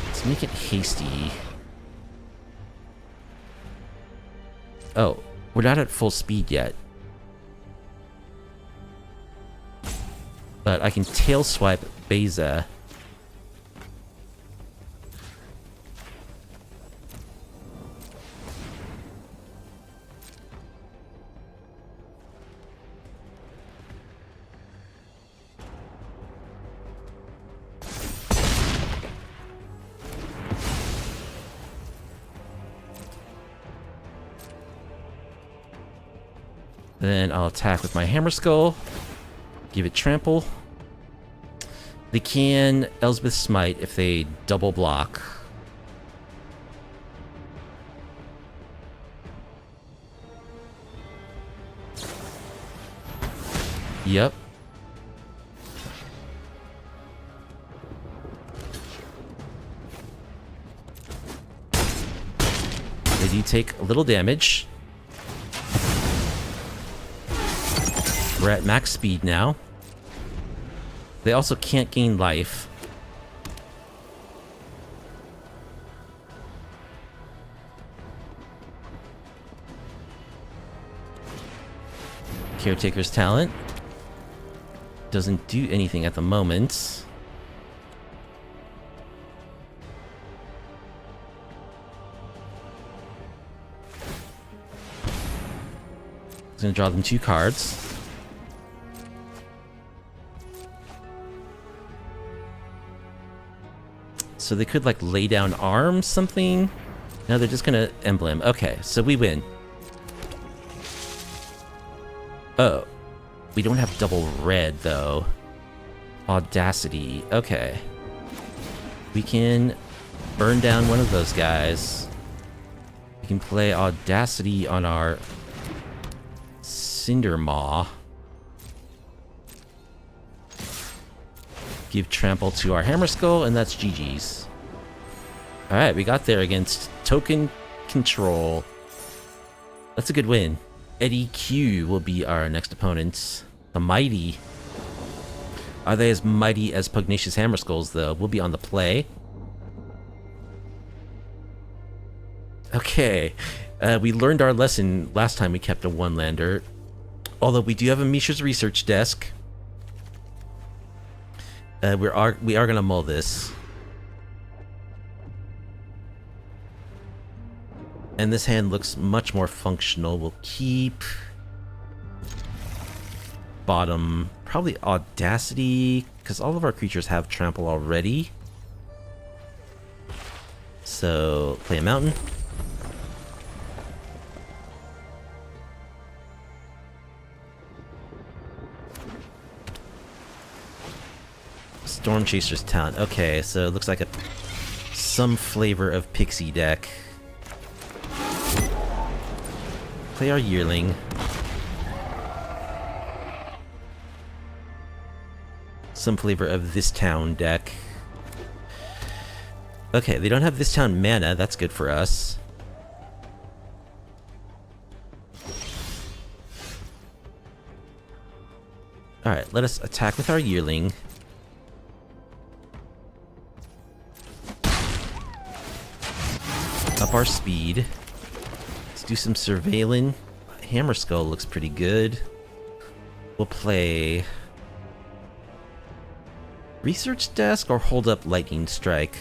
Let's make it hasty. Oh, we're not at full speed yet. But I can tail swipe Beza. Then I'll attack with my Hammerskull. Give it trample. They can Elspeth Smite if they double block. Yep. They do take a little damage. We're at max speed now. They also can't gain life. Caretaker's talent doesn't do anything at the moment. He's gonna draw them 2 cards. So they could, like, lay down arms, something? No, they're just gonna emblem. Okay, so we win. Oh. We don't have double red, though. Audacity. Okay. We can burn down one of those guys. We can play Audacity on our Cindermaw. Give trample to our Hammerskull, and that's GG's. Alright, we got there against token control. That's a good win. Eddie Q will be our next opponent. The Mighty. Are they as mighty as Pugnacious Hammerskulls, though? We'll be on the play. Okay. We learned our lesson last time we kept a one-lander. Although we do have a Misha's research desk. We are gonna mull this. And this hand looks much more functional. We'll keep bottom, probably Audacity, because all of our creatures have trample already. So play a mountain. Storm Chaser's talent. Okay, so it looks like some flavor of pixie deck. Play our Yearling. Some flavor of this town deck. Okay, they don't have this town mana. That's good for us. Alright, let us attack with our Yearling. Up our speed. Let's do some surveilling. Hammerskull looks pretty good. We'll play Research Desk or hold up Lightning Strike.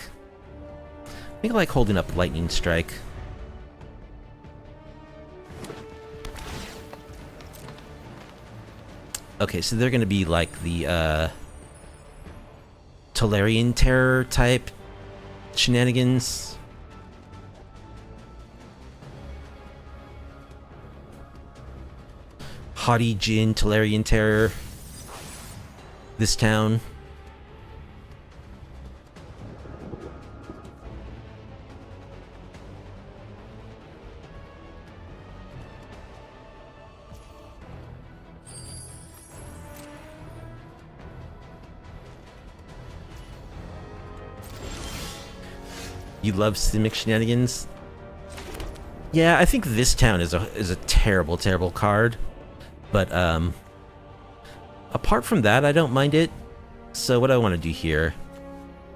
I think I like holding up Lightning Strike. Okay, so they're gonna be like the Tolarian Terror type shenanigans. Haughty Jin, Tolarian Terror. this town. You love Simic shenanigans? Yeah, I think this town is a terrible, terrible card. But apart from that, I don't mind it. So what do I want to do here?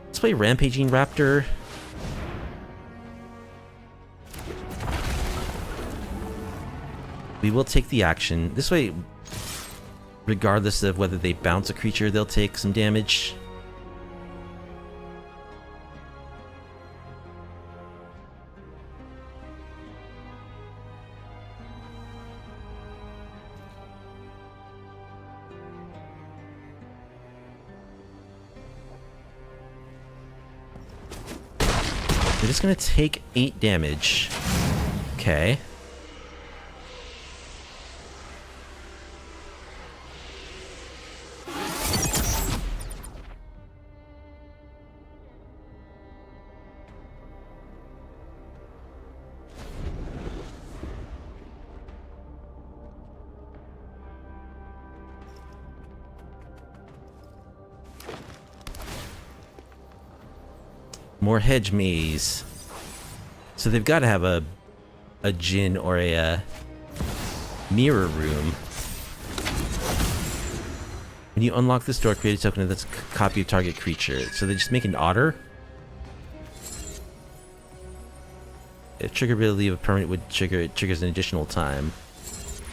Let's play Rampaging Raptor. We will take the action. This way, regardless of whether they bounce a creature, they'll take some damage. They're just gonna take 8 damage. Okay. More hedge maze. So they've got to have a djinn or a mirror room. When you unlock this door, create a token that's a copy of target creature. So they just make an otter? If trigger ability of a permanent would trigger, it triggers an additional time.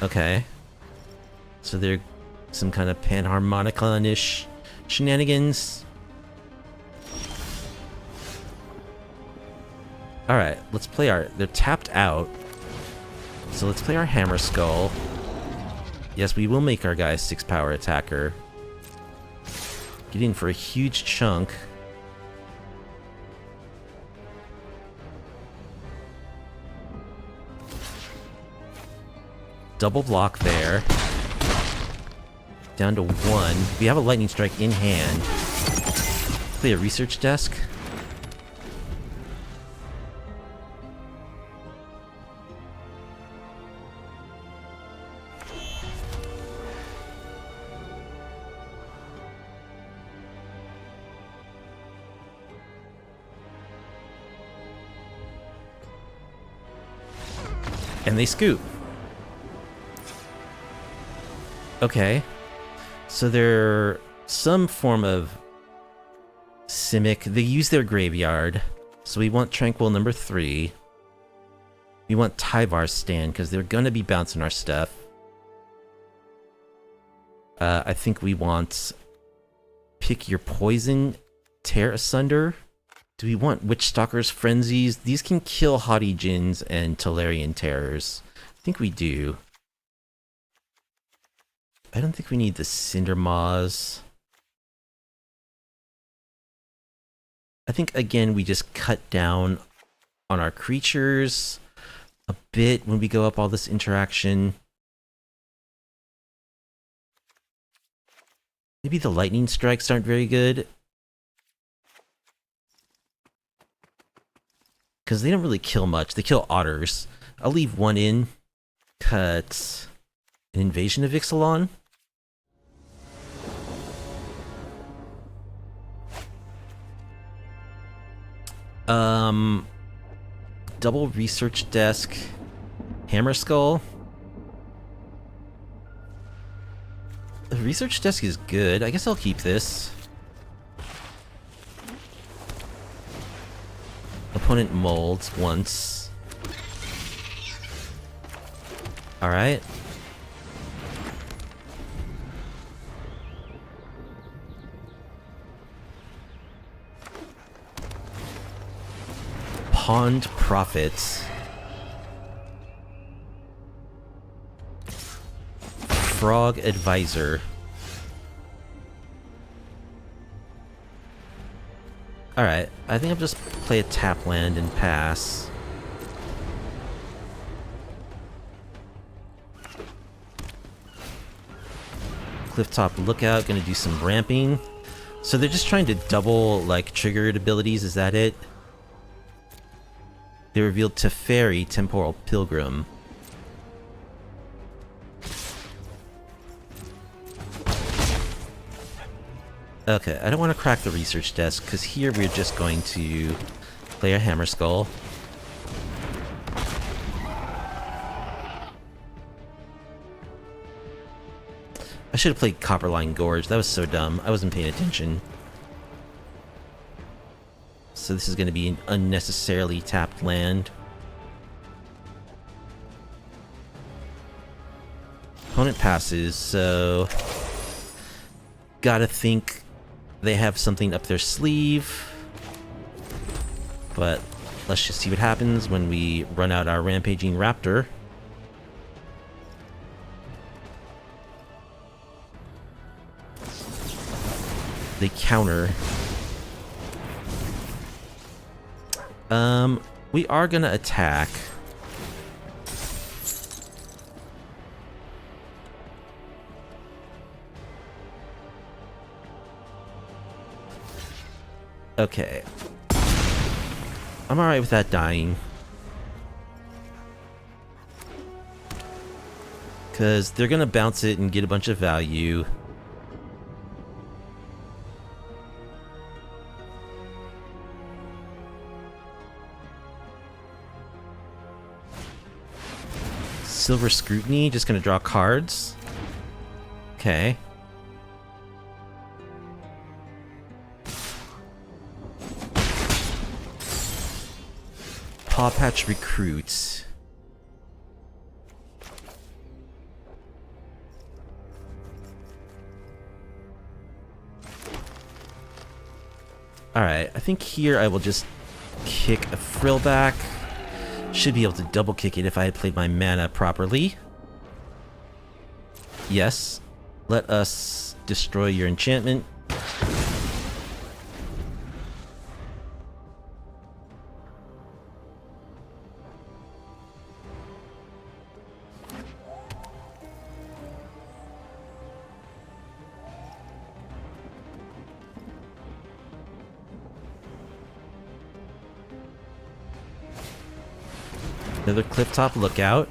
Okay. So they're some kind of panharmonicon-ish shenanigans. Alright, let's play our... They're tapped out. So let's play our Hammerskull. Yes, we will make our guy a 6-power attacker. Get in for a huge chunk. Double block there. Down to 1. We have a lightning strike in hand. Play a research desk. And they scoop. Okay. So they're some form of Simic. They use their graveyard. So we want Tranquil number 3. We want Tyvar's stand, because they're gonna be bouncing our stuff. I think we want Pick Your Poison, Tear Asunder. Do we want Witchstalker's Frenzies? These can kill Haughty Djinns and Tolarian Terrors. I think we do. I don't think we need the Cinder Maws. I think, again, we just cut down on our creatures a bit when we go up all this interaction. Maybe the lightning strikes aren't very good. Because they don't really kill much. They kill otters. I'll leave 1 in. Cut an Invasion of Ixalan. Double research desk. Hammerskull. The research desk is good. I guess I'll keep this. Opponent molds once. Alright. Pond Profits. Frog Advisor. Alright, I think I'll just play a tap land and pass. Clifftop Lookout, gonna do some ramping. So they're just trying to double, like, triggered abilities, is that it? They revealed Teferi, Temporal Pilgrim. Okay, I don't want to crack the research desk, because here we're just going to play a Hammerskull. I should have played Copperline Gorge. That was so dumb. I wasn't paying attention. So this is going to be an unnecessarily tapped land. Opponent passes, so... Gotta think they have something up their sleeve. But let's just see what happens when we run out our Rampaging Raptor. They counter. We are gonna attack. Okay. I'm alright with that dying. Because they're gonna bounce it and get a bunch of value. Silver Scrutiny, just gonna draw cards. Okay. Paw Patch Recruits. Alright, I think here I will just kick a frill back. Should be able to double kick it if I had played my mana properly. Yes. Let us destroy your enchantment. Another Clifftop Lookout.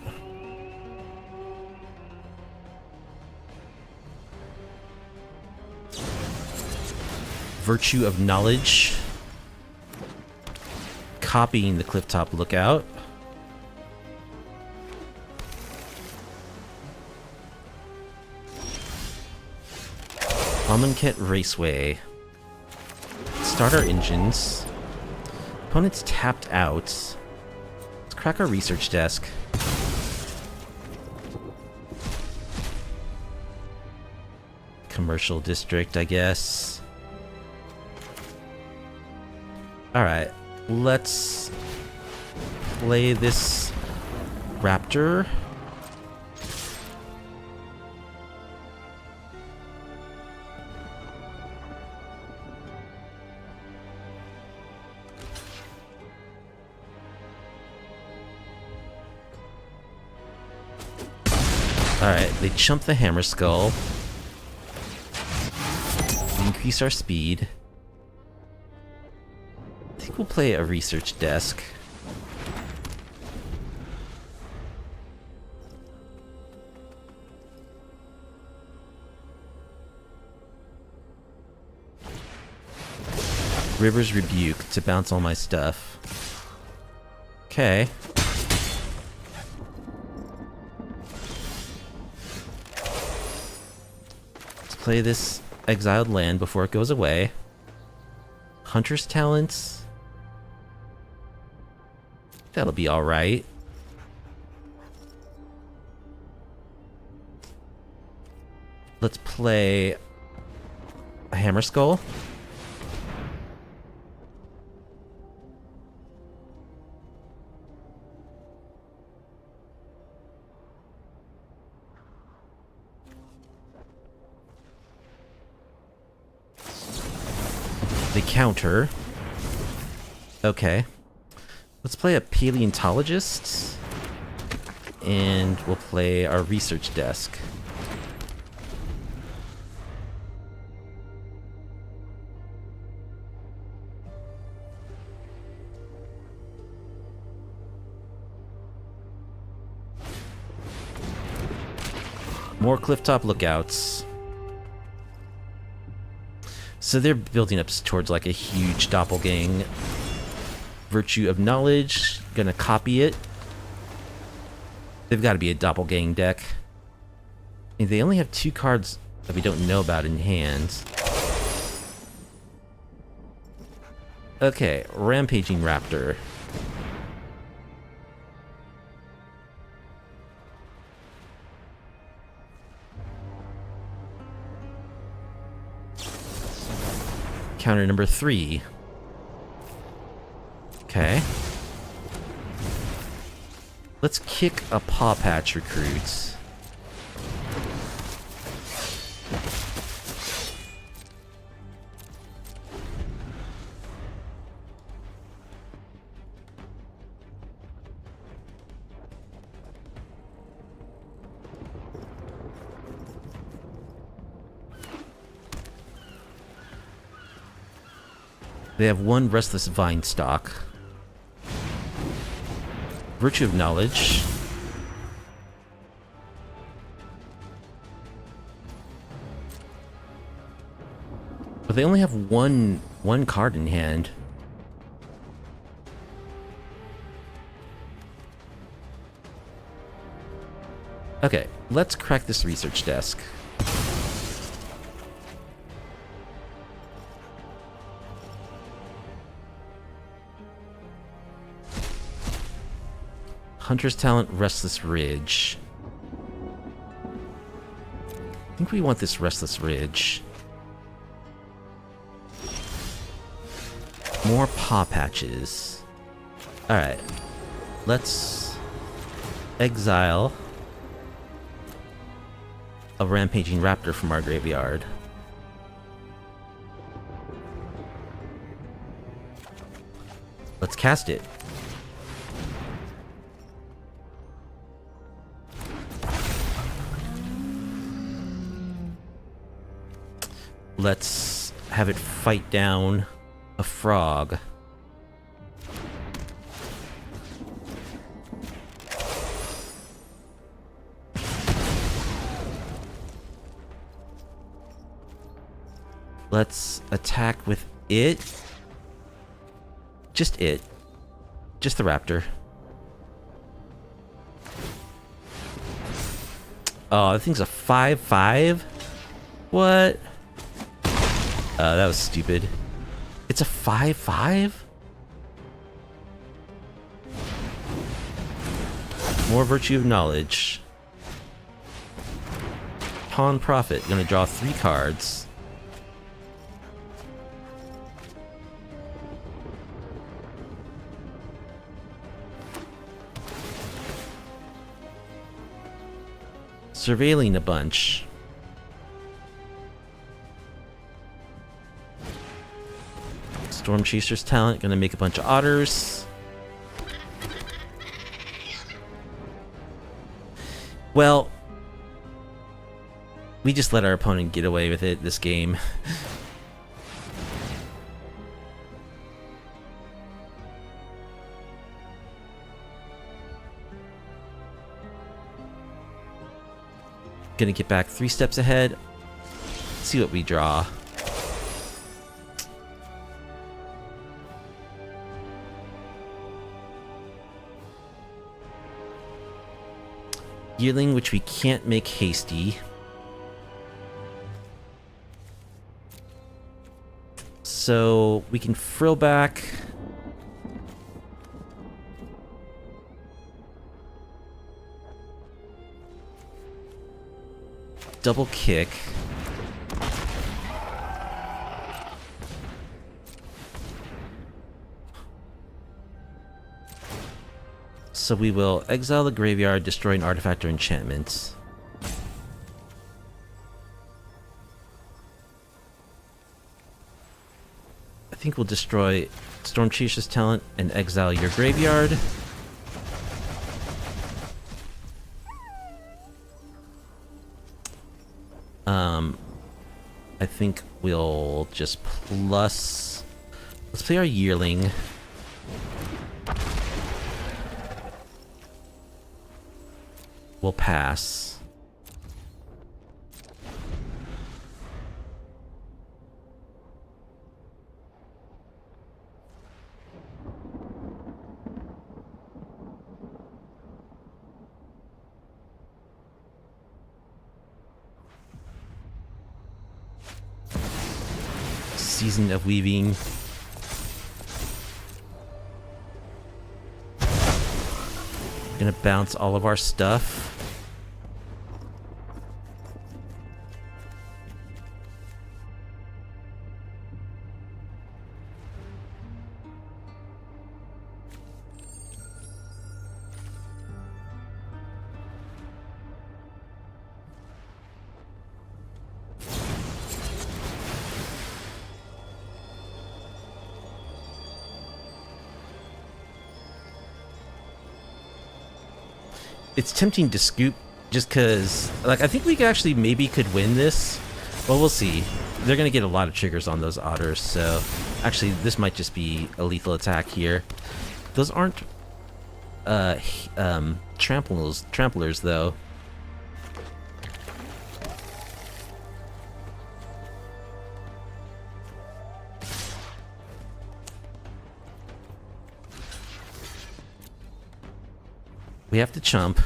Virtue of Knowledge. Copying the Clifftop Lookout. Amonkhet Raceway. Start our engines. Opponent's tapped out. Crack our research desk. Commercial district, I guess. Alright, let's play this raptor. Alright, they chump the Hammerskull. We increase our speed. I think we'll play a research desk. River's Rebuke to bounce all my stuff. Okay. Play this exiled land before it goes away. Hunter's Talents. That'll be alright. Let's play a Hammerskull. The counter. Okay. Let's play a paleontologist. And we'll play our research desk. More clifftop lookouts. So they're building up towards like a huge doppelgang. Virtue of Knowledge, gonna copy it. They've got to be a doppelgang deck. And they only have 2 cards that we don't know about in hand. Okay, Rampaging Raptor. Counter number 3. Okay. Let's kick a Paw Patch recruit. They have 1 Restless Vine Stalk. Virtue of Knowledge. But they only have one card in hand. Okay, let's crack this research desk. Hunter's Talent, Restless Ridge. I think we want this Restless Ridge. More Paw Patches. Alright. Let's exile a Rampaging Raptor from our graveyard. Let's cast it. Let's have it fight down a frog. Let's attack with it. Just it. Just the raptor. Oh, that thing's a 5/5? What? That was stupid. It's a 5/5? More Virtue of Knowledge. Pawn Profit. Gonna draw 3 cards. Surveilling a bunch. Storm Chaser's Talent, gonna make a bunch of otters. Well, we just let our opponent get away with it this game. Gonna get back 3 steps ahead. See what we draw. Yearling, which we can't make hasty. So we can frill back. Double kick. So we will exile the graveyard, destroy an artifact or enchantment. I think we'll destroy Storm Chaser's Talent and exile your graveyard. I think we'll just plus... Let's play our Yearling. We'll pass. season of weaving. Gonna bounce all of our stuff. It's tempting to scoop just because, like, I think we could win this. Well, we'll see. They're going to get a lot of triggers on those otters, so actually this might just be a lethal attack here. Those aren't tramplers though. We have to chump.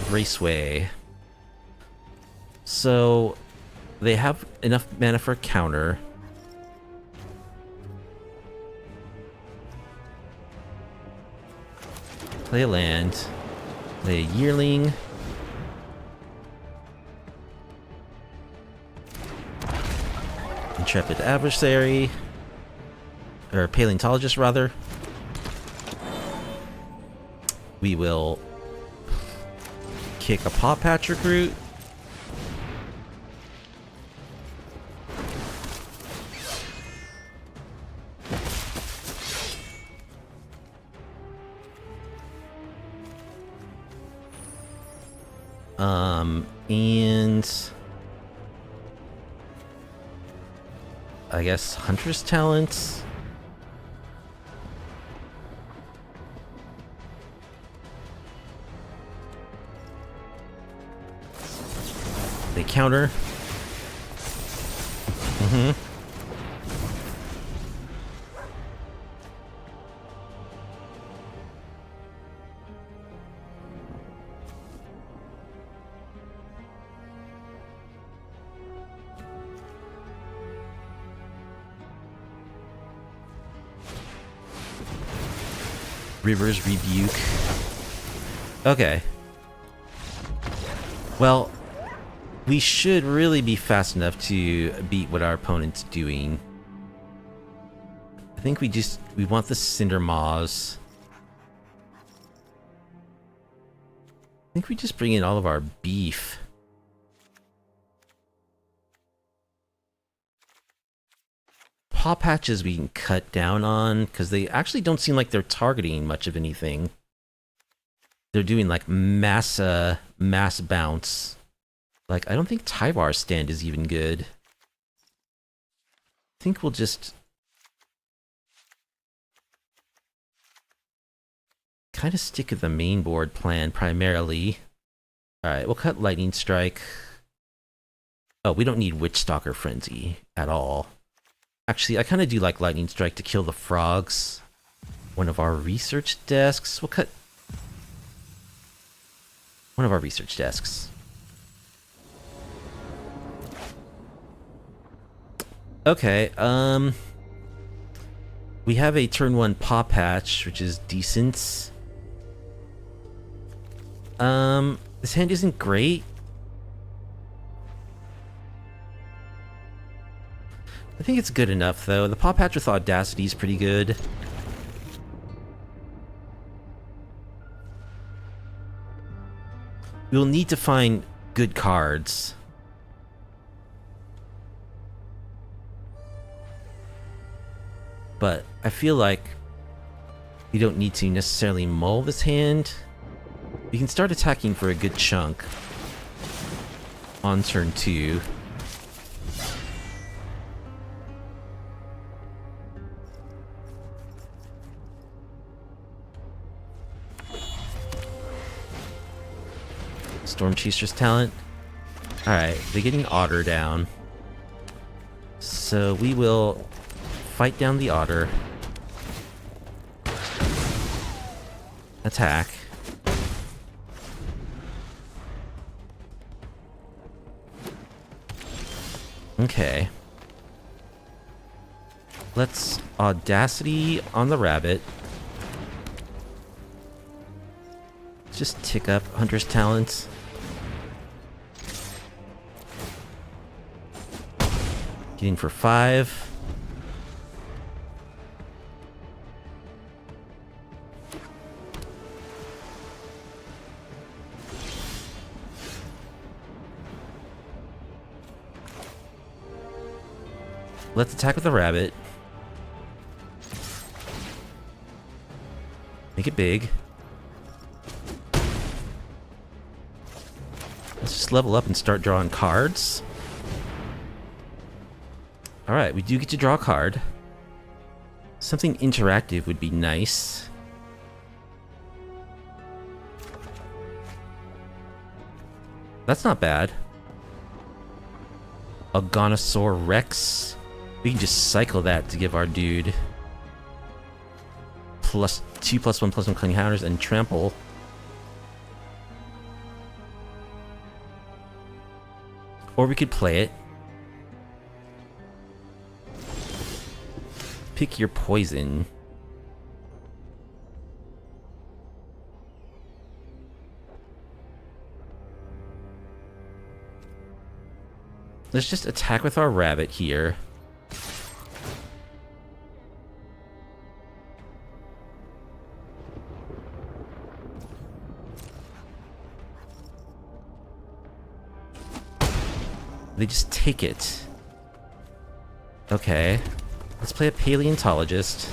Raceway. So they have enough mana for a counter. Play a land. Play a yearling. Intrepid adversary. Or paleontologist, rather. We will kick a paw patch recruit. And I guess Hunter's Talents. They counter. River's Rebuke. Okay. Well, we should really be fast enough to beat what our opponent's doing. I think we want the Cinder Maws. I think we just bring in all of our beef. Paw patches we can cut down on, because they actually don't seem like they're targeting much of anything. They're doing like mass bounce. Like, I don't think Tyvar's stand is even good. I think we'll just kind of stick with the main board plan primarily. Alright, we'll cut Lightning Strike. Oh, we don't need Witchstalker Frenzy at all. Actually, I kind of do like Lightning Strike to kill the frogs. One of our research desks. We'll cut one of our research desks. Okay, we have a turn 1 Paw Patch, which is decent. This hand isn't great. I think it's good enough, though. The Paw Patch with Audacity is pretty good. We'll need to find good cards. But I feel like we don't need to necessarily mull this hand. We can start attacking for a good chunk on turn 2. Storm Chaser's talent. Alright, they're getting Otter down. So we will fight down the Otter. Attack. Okay. Let's Audacity on the rabbit. Just tick up Hunter's talents. Getting for 5. Let's attack with the rabbit. Make it big. Let's just level up and start drawing cards. Alright, we do get to draw a card. Something interactive would be nice. That's not bad. Agonasaur Rex. We can just cycle that to give our dude +2/+1/+1 cling counters and trample. Or we could play it. Pick your poison. Let's just attack with our rabbit here. They just take it. Okay. Let's play a paleontologist.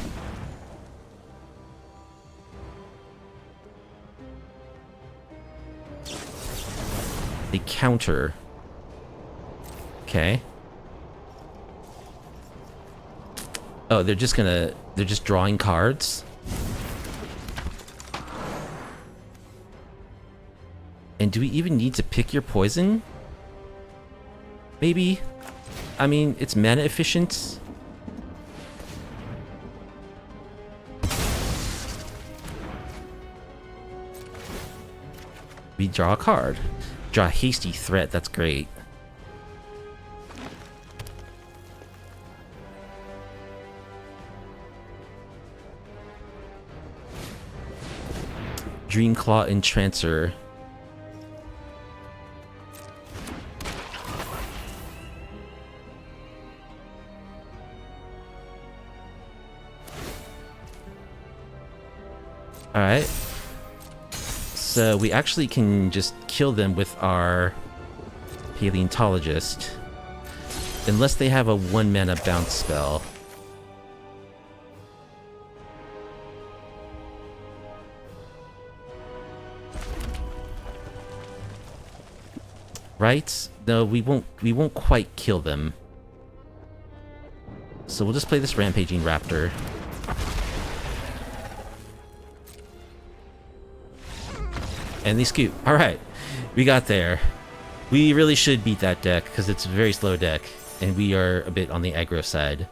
They counter. Okay. Oh, they're just drawing cards. And do we even need to pick your poison? Maybe. I mean, it's mana efficient. We draw a card. Draw a hasty threat, that's great. Dreamclaw Entrancer. Alright. So we actually can just kill them with our paleontologist. Unless they have a 1-mana bounce spell. Right? No, we won't quite kill them. So we'll just play this Rampaging Raptor. And they scoop. Alright. We got there. We really should beat that deck, because it's a very slow deck. And we are a bit on the aggro side.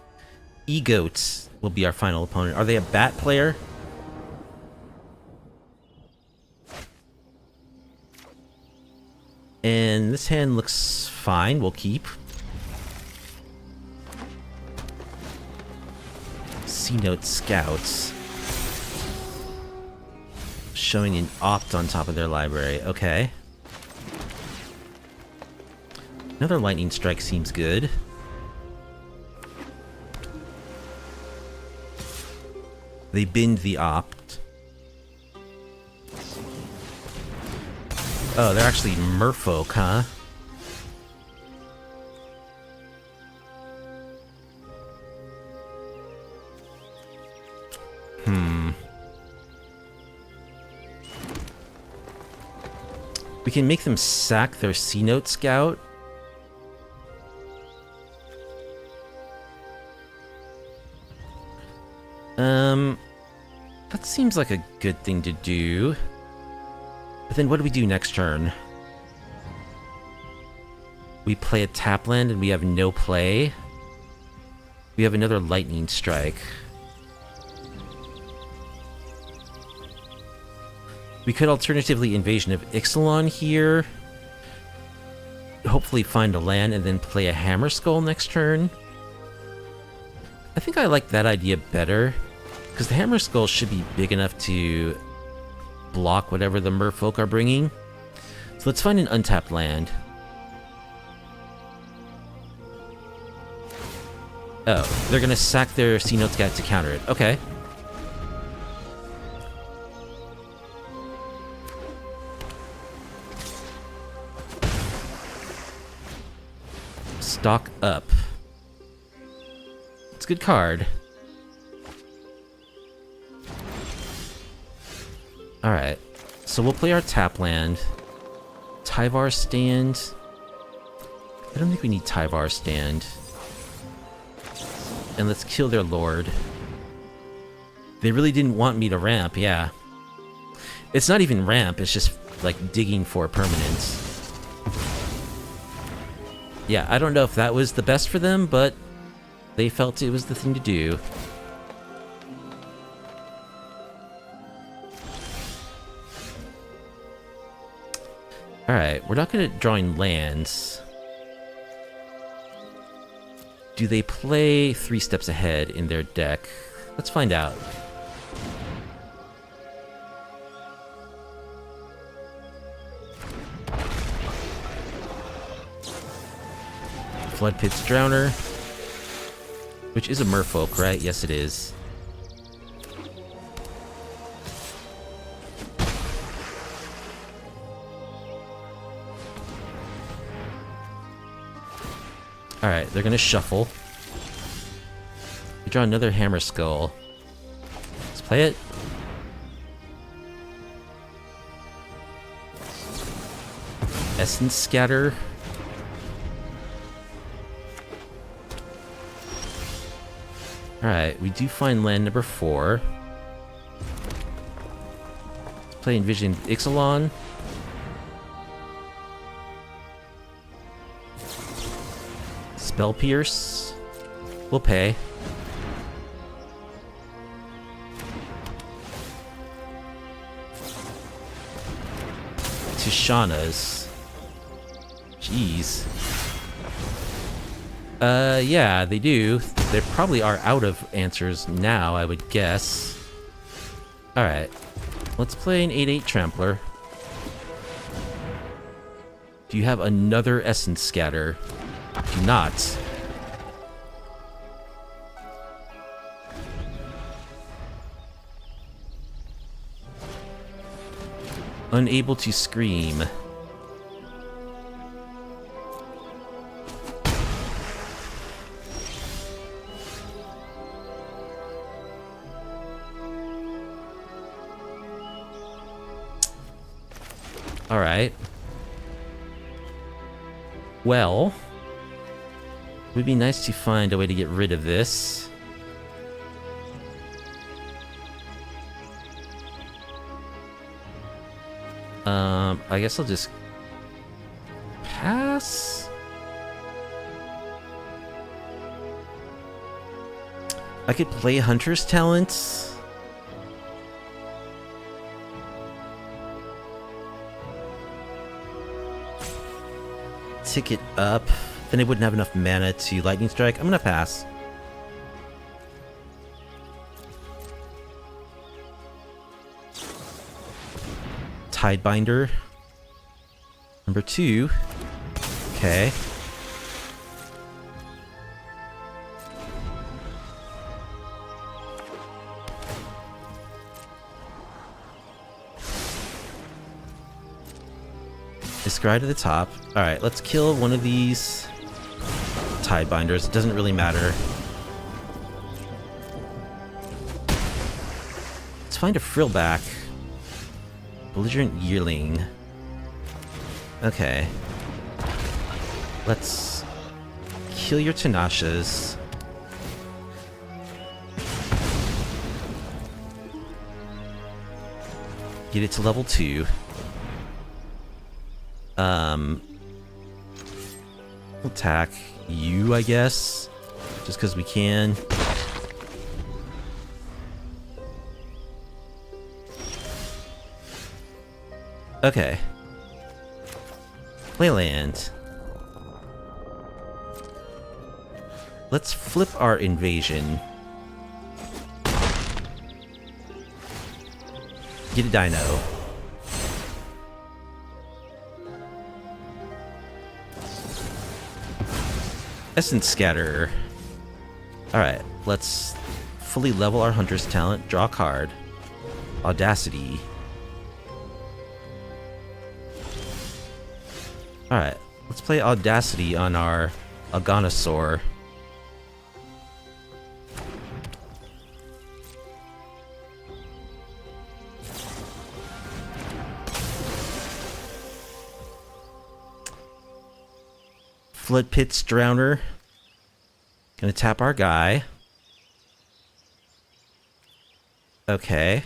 E-Goats will be our final opponent. Are they a bat player? And this hand looks fine. We'll keep. C-Note Scouts. Showing an opt on top of their library. Okay. Another lightning strike seems good. They bind the opt. Oh, they're actually merfolk, huh? We can make them sack their C-Note Scout. That seems like a good thing to do. But then what do we do next turn? We play a tap land and we have no play. We have another lightning strike. We could alternatively Invasion of Ixalan here. hopefully find a land and then play a Hammerskull next turn. I think I like that idea better, because the Hammerskull should be big enough to block whatever the Merfolk are bringing. So let's find an untapped land. Oh, they're gonna sack their Sea Note Scat to counter it. Okay. Stock up. It's a good card. Alright, so we'll play our tap land. Tyvar stand. I don't think we need Tyvar stand. And let's kill their lord. They really didn't want me to ramp, yeah. It's not even ramp, it's just like digging for permanence. Yeah, I don't know if that was the best for them, but they felt it was the thing to do. Alright, we're not good at drawing lands. Do they play 3 steps ahead in their deck? Let's find out. Flood Pit's Drowner. Which is a Merfolk, right? Yes, it is. Alright, they're gonna shuffle. We draw another Hammerskull. Let's play it. Essence Scatter. Alright, we do find land number 4. Let's play Envisioned Ixalan. Spell Pierce. We'll pay. Tishana's. Jeez. Yeah, they do. They probably are out of answers now, I would guess. Alright. Let's play an 8/8 Trampler. Do you have another Essence Scatter? Do not. Unable to scream. Alright. Well, it would be nice to find a way to get rid of this. I guess I'll just pass. I could play Hunter's Talents. Tick it up. Then I wouldn't have enough mana to Lightning Strike. I'm gonna pass. Tidebinder. Number 2. Okay. Scry to the top. Alright, let's kill one of these Tidebinders. It doesn't really matter. Let's find a Frillback. Belligerent Yearling. Okay. Let's kill your Pugnacious. Get it to level 2. We'll attack you, I guess. Just because we can. Okay. Play land. Let's flip our invasion. Get a dino. Essence Scatter. Alright, let's fully level our Hunter's talent, draw a card. Audacity. Alright, let's play Audacity on our Agonasaur. Flood Pit's Drowner. Gonna tap our guy. Okay.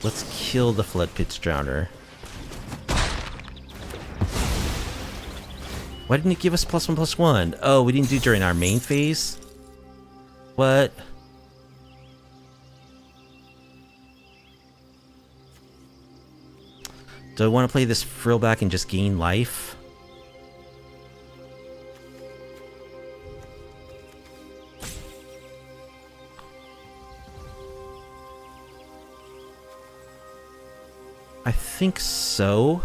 Let's kill the Flood Pit's Drowner. Why didn't it give us +1/+1? Oh, we didn't do it during our main phase? What? Do I want to play this frill back and just gain life? I think so.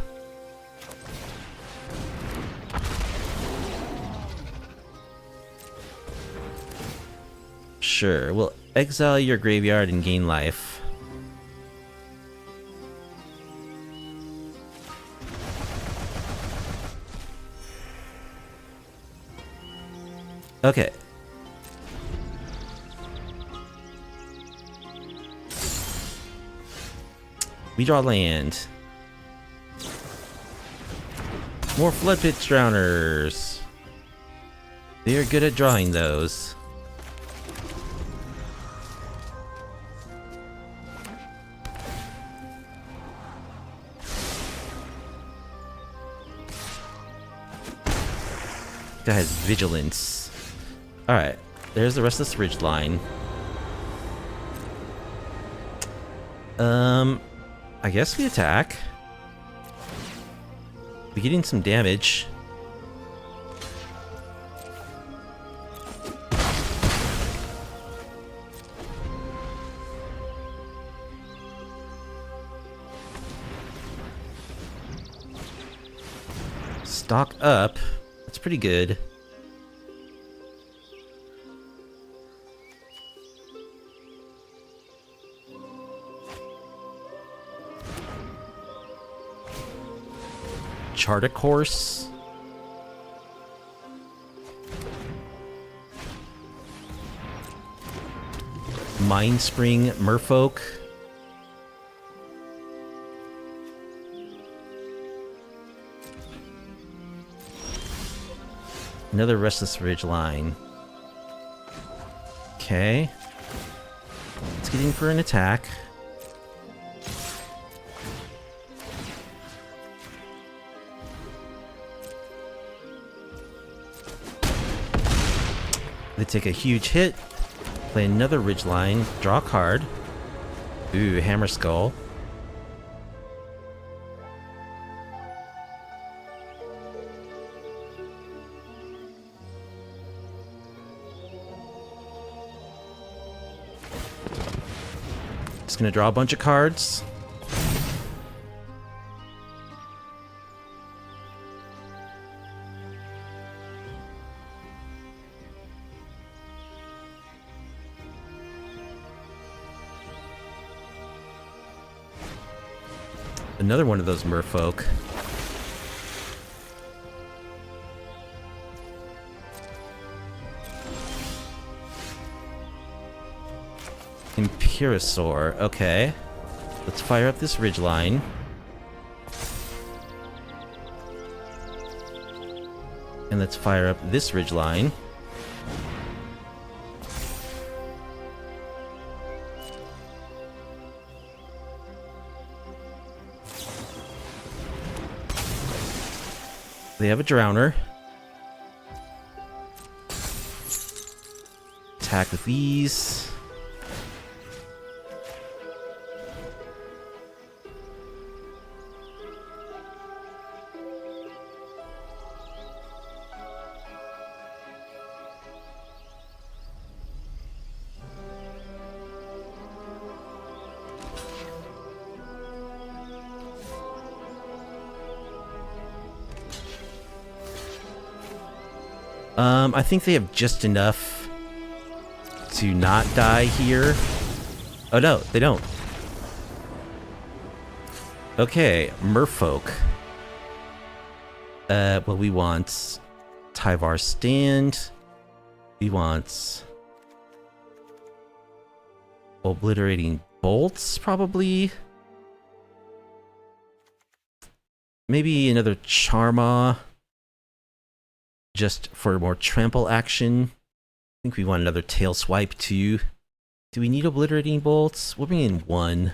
Sure, we'll exile your graveyard and gain life. Okay. We draw land. More Flood Pit Drowners. They are good at drawing those. Guy has vigilance. Alright, there's the rest of this ridge line. I guess we attack. We're getting some damage. Stock up. That's pretty good. Chart a course. Mind Spring Merfolk. Another Restless Ridge line. Okay. Let's get in for an attack. They take a huge hit. Play another ridge line. Draw a card. Ooh, Hammerskull. Just gonna draw a bunch of cards. Another one of those merfolk. Imperiosaur, okay. Let's fire up this ridgeline. And let's fire up this ridgeline. They have a Drowner. Attack with these. I think they have just enough to not die here. Oh no, they don't. Okay, Merfolk. Well, we want Tyvar Stand. We want Obliterating Bolts, probably. Maybe another Charma, just for more trample action. I think we want another Tail Swipe too. Do we need Obliterating Bolts? We'll bring in one.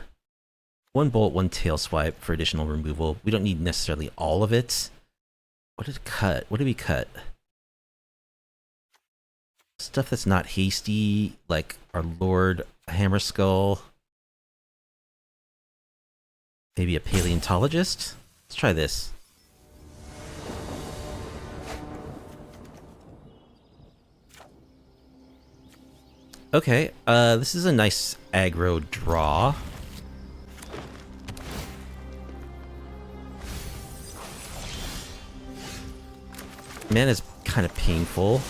One bolt, one tail swipe for additional removal. We don't need necessarily all of it. What did it cut? What did we cut? Stuff that's not hasty, like our Lord Hammerskull. Maybe a paleontologist? Let's try this. Okay, this is a nice aggro draw. Man, is kind of painful.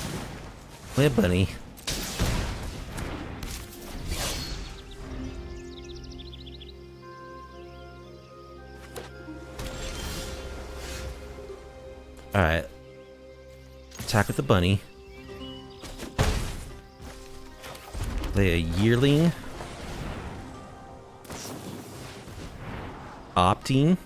Play a bunny. Alright. Attack with the bunny. Play a yearling. Opting.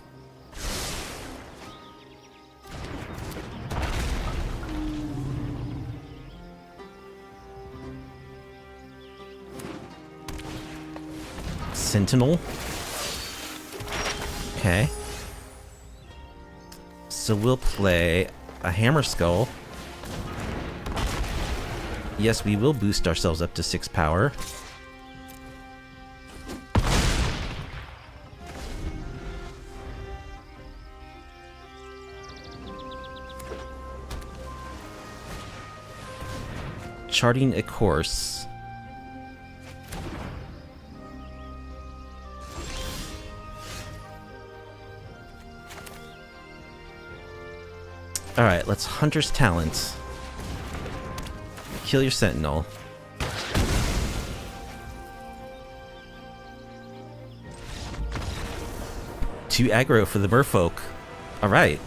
Sentinel. Okay. So we'll play a Hammerskull. Yes, we will boost ourselves up to 6 power. Charting a course. Alright, let's Hunter's Talent. Kill your Sentinel. Two aggro for the Merfolk. Alright.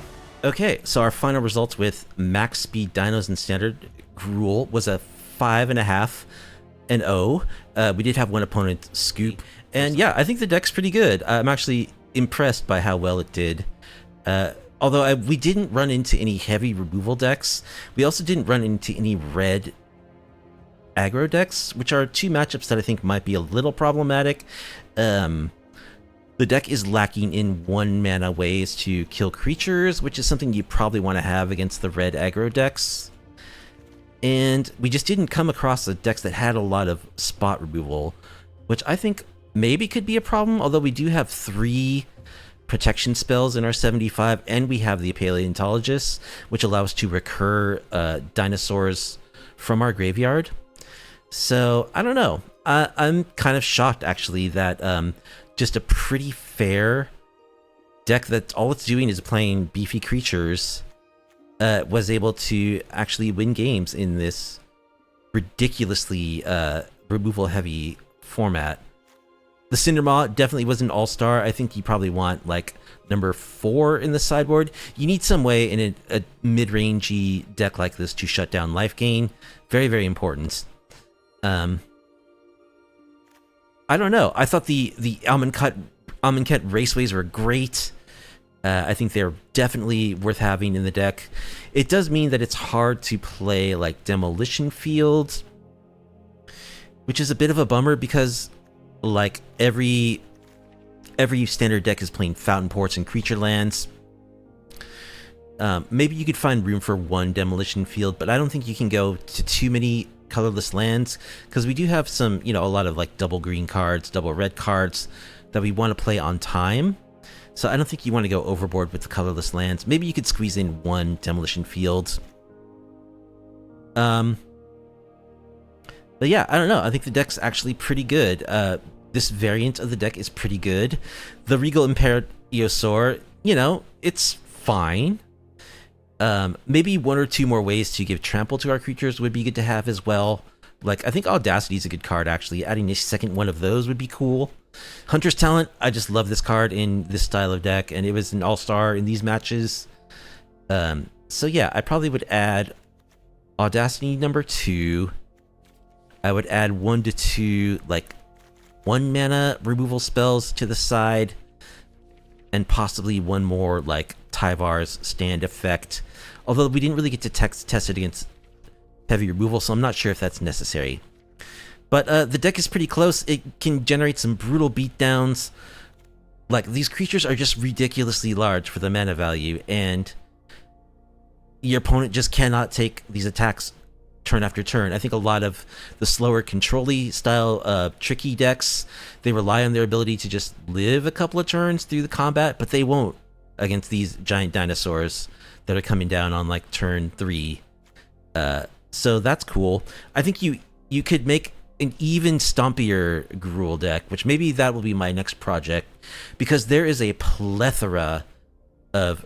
Okay, so our final results with max speed dinos and standard Gruul was a 5.5 and 0. We did have one opponent scoop. And yeah, I think the deck's pretty good. I'm actually impressed by how well it did. Although we didn't run into any heavy removal decks, we also didn't run into any red aggro decks, which are two matchups that I think might be a little problematic. The deck is lacking in 1 mana ways to kill creatures, which is something you probably want to have against the red aggro decks. And we just didn't come across the decks that had a lot of spot removal, which I think maybe could be a problem, although we do have 3 protection spells in our 75, and we have the Paleontologist, which allows us to recur dinosaurs from our graveyard. So, I don't know. I'm kind of shocked, actually, that just a pretty fair deck that all it's doing is playing beefy creatures was able to actually win games in this ridiculously removal-heavy format. The Cindermaw definitely was an all-star. I think you probably want, like, number 4 in the sideboard. You need some way in a mid-rangey deck like this to shut down Lifegain. Very, very important. I don't know. I thought the Amonkhet Raceways were great. I think they're definitely worth having in the deck. It does mean that it's hard to play, like, Demolition Field, which is a bit of a bummer because, like, every standard deck is playing Fountain Ports and Creature Lands. Maybe you could find room for 1 Demolition Field, but I don't think you can go to too many colorless lands, because we do have some, you know, a lot of, like, double green cards, double red cards that we want to play on time. So I don't think you want to go overboard with the colorless lands. Maybe you could squeeze in 1 Demolition Field. But yeah, I don't know. I think the deck's actually pretty good. This variant of the deck is pretty good. The Regal Imperiosaur, you know, it's fine. Maybe one or two more ways to give trample to our creatures would be good to have as well. Like, I think Audacity is a good card, actually. Adding a second one of those would be cool. Hunter's Talent, I just love this card in this style of deck, and it was an all-star in these matches. So yeah, I probably would add Audacity number 2. I would add 1 to 2, like, 1 mana removal spells to the side, and possibly one more, like, Tyvar's stand effect. Although we didn't really get to test it against heavy removal, so I'm not sure if that's necessary. But the deck is pretty close. It can generate some brutal beatdowns. Like, these creatures are just ridiculously large for the mana value, and your opponent just cannot take these attacks turn after turn. I think a lot of the slower control-y style tricky decks, they rely on their ability to just live a couple of turns through the combat, but they won't against these giant dinosaurs that are coming down on like turn 3. So that's cool. I think you could make an even stompier Gruul deck, which maybe that will be my next project, because there is a plethora of...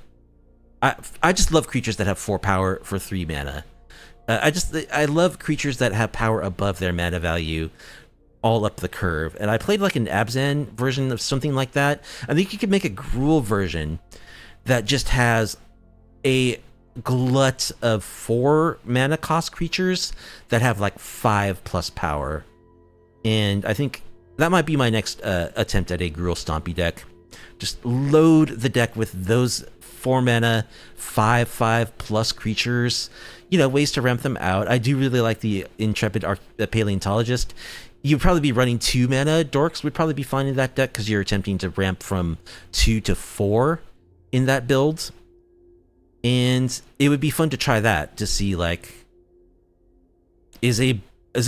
I just love creatures that have 4 power for 3 mana. I love creatures that have power above their mana value all up the curve. And I played like an Abzan version of something like that. I think you could make a Gruul version that just has a glut of 4 mana cost creatures that have like 5+ power. And I think that might be my next attempt at a Gruul Stompy deck. Just load the deck with those 4 mana, 5+ creatures, you know, ways to ramp them out. I do really like the Intrepid Paleontologist. You'd probably be running 2 mana. Dorks would probably be fine in that deck because you're attempting to ramp from 2 to 4 in that build. And it would be fun to try that, to see, like, is a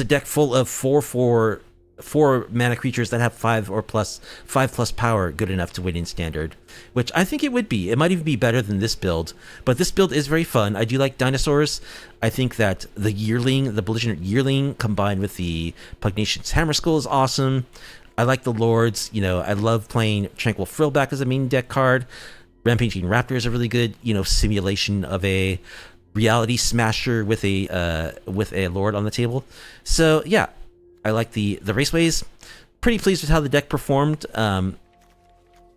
deck full of 4 mana creatures that have 5+ power good enough to win in standard, which I think it would be. It might even be better than this build, but this build is very fun. I do like dinosaurs. I think that the Yearling, the Belligerent Yearling, combined with the Pugnacious Hammerskull is awesome. I like the Lords. You know, I love playing Tranquil Frillback as a main deck card. Rampaging Raptor is a really good, you know, simulation of a reality smasher with a Lord on the table. So yeah, I like the Raceways. Pretty pleased with how the deck performed.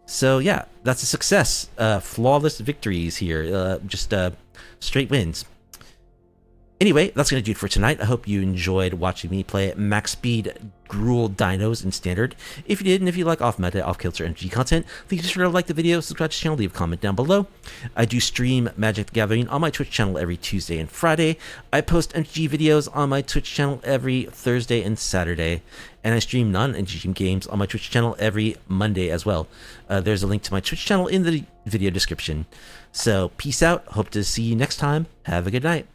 So yeah, that's a success. Flawless victories here. Just straight wins. Anyway, that's going to do it for tonight. I hope you enjoyed watching me play max speed Gruul dinos in standard. If you did, and if you like off-meta, off-kilter MG content, please be sure to like the video, subscribe to the channel, leave a comment down below. I do stream Magic the Gathering on my Twitch channel every Tuesday and Friday. I post MG videos on my Twitch channel every Thursday and Saturday. And I stream non-MG games on my Twitch channel every Monday as well. There's a link to my Twitch channel in the video description. So, peace out. Hope to see you next time. Have a good night.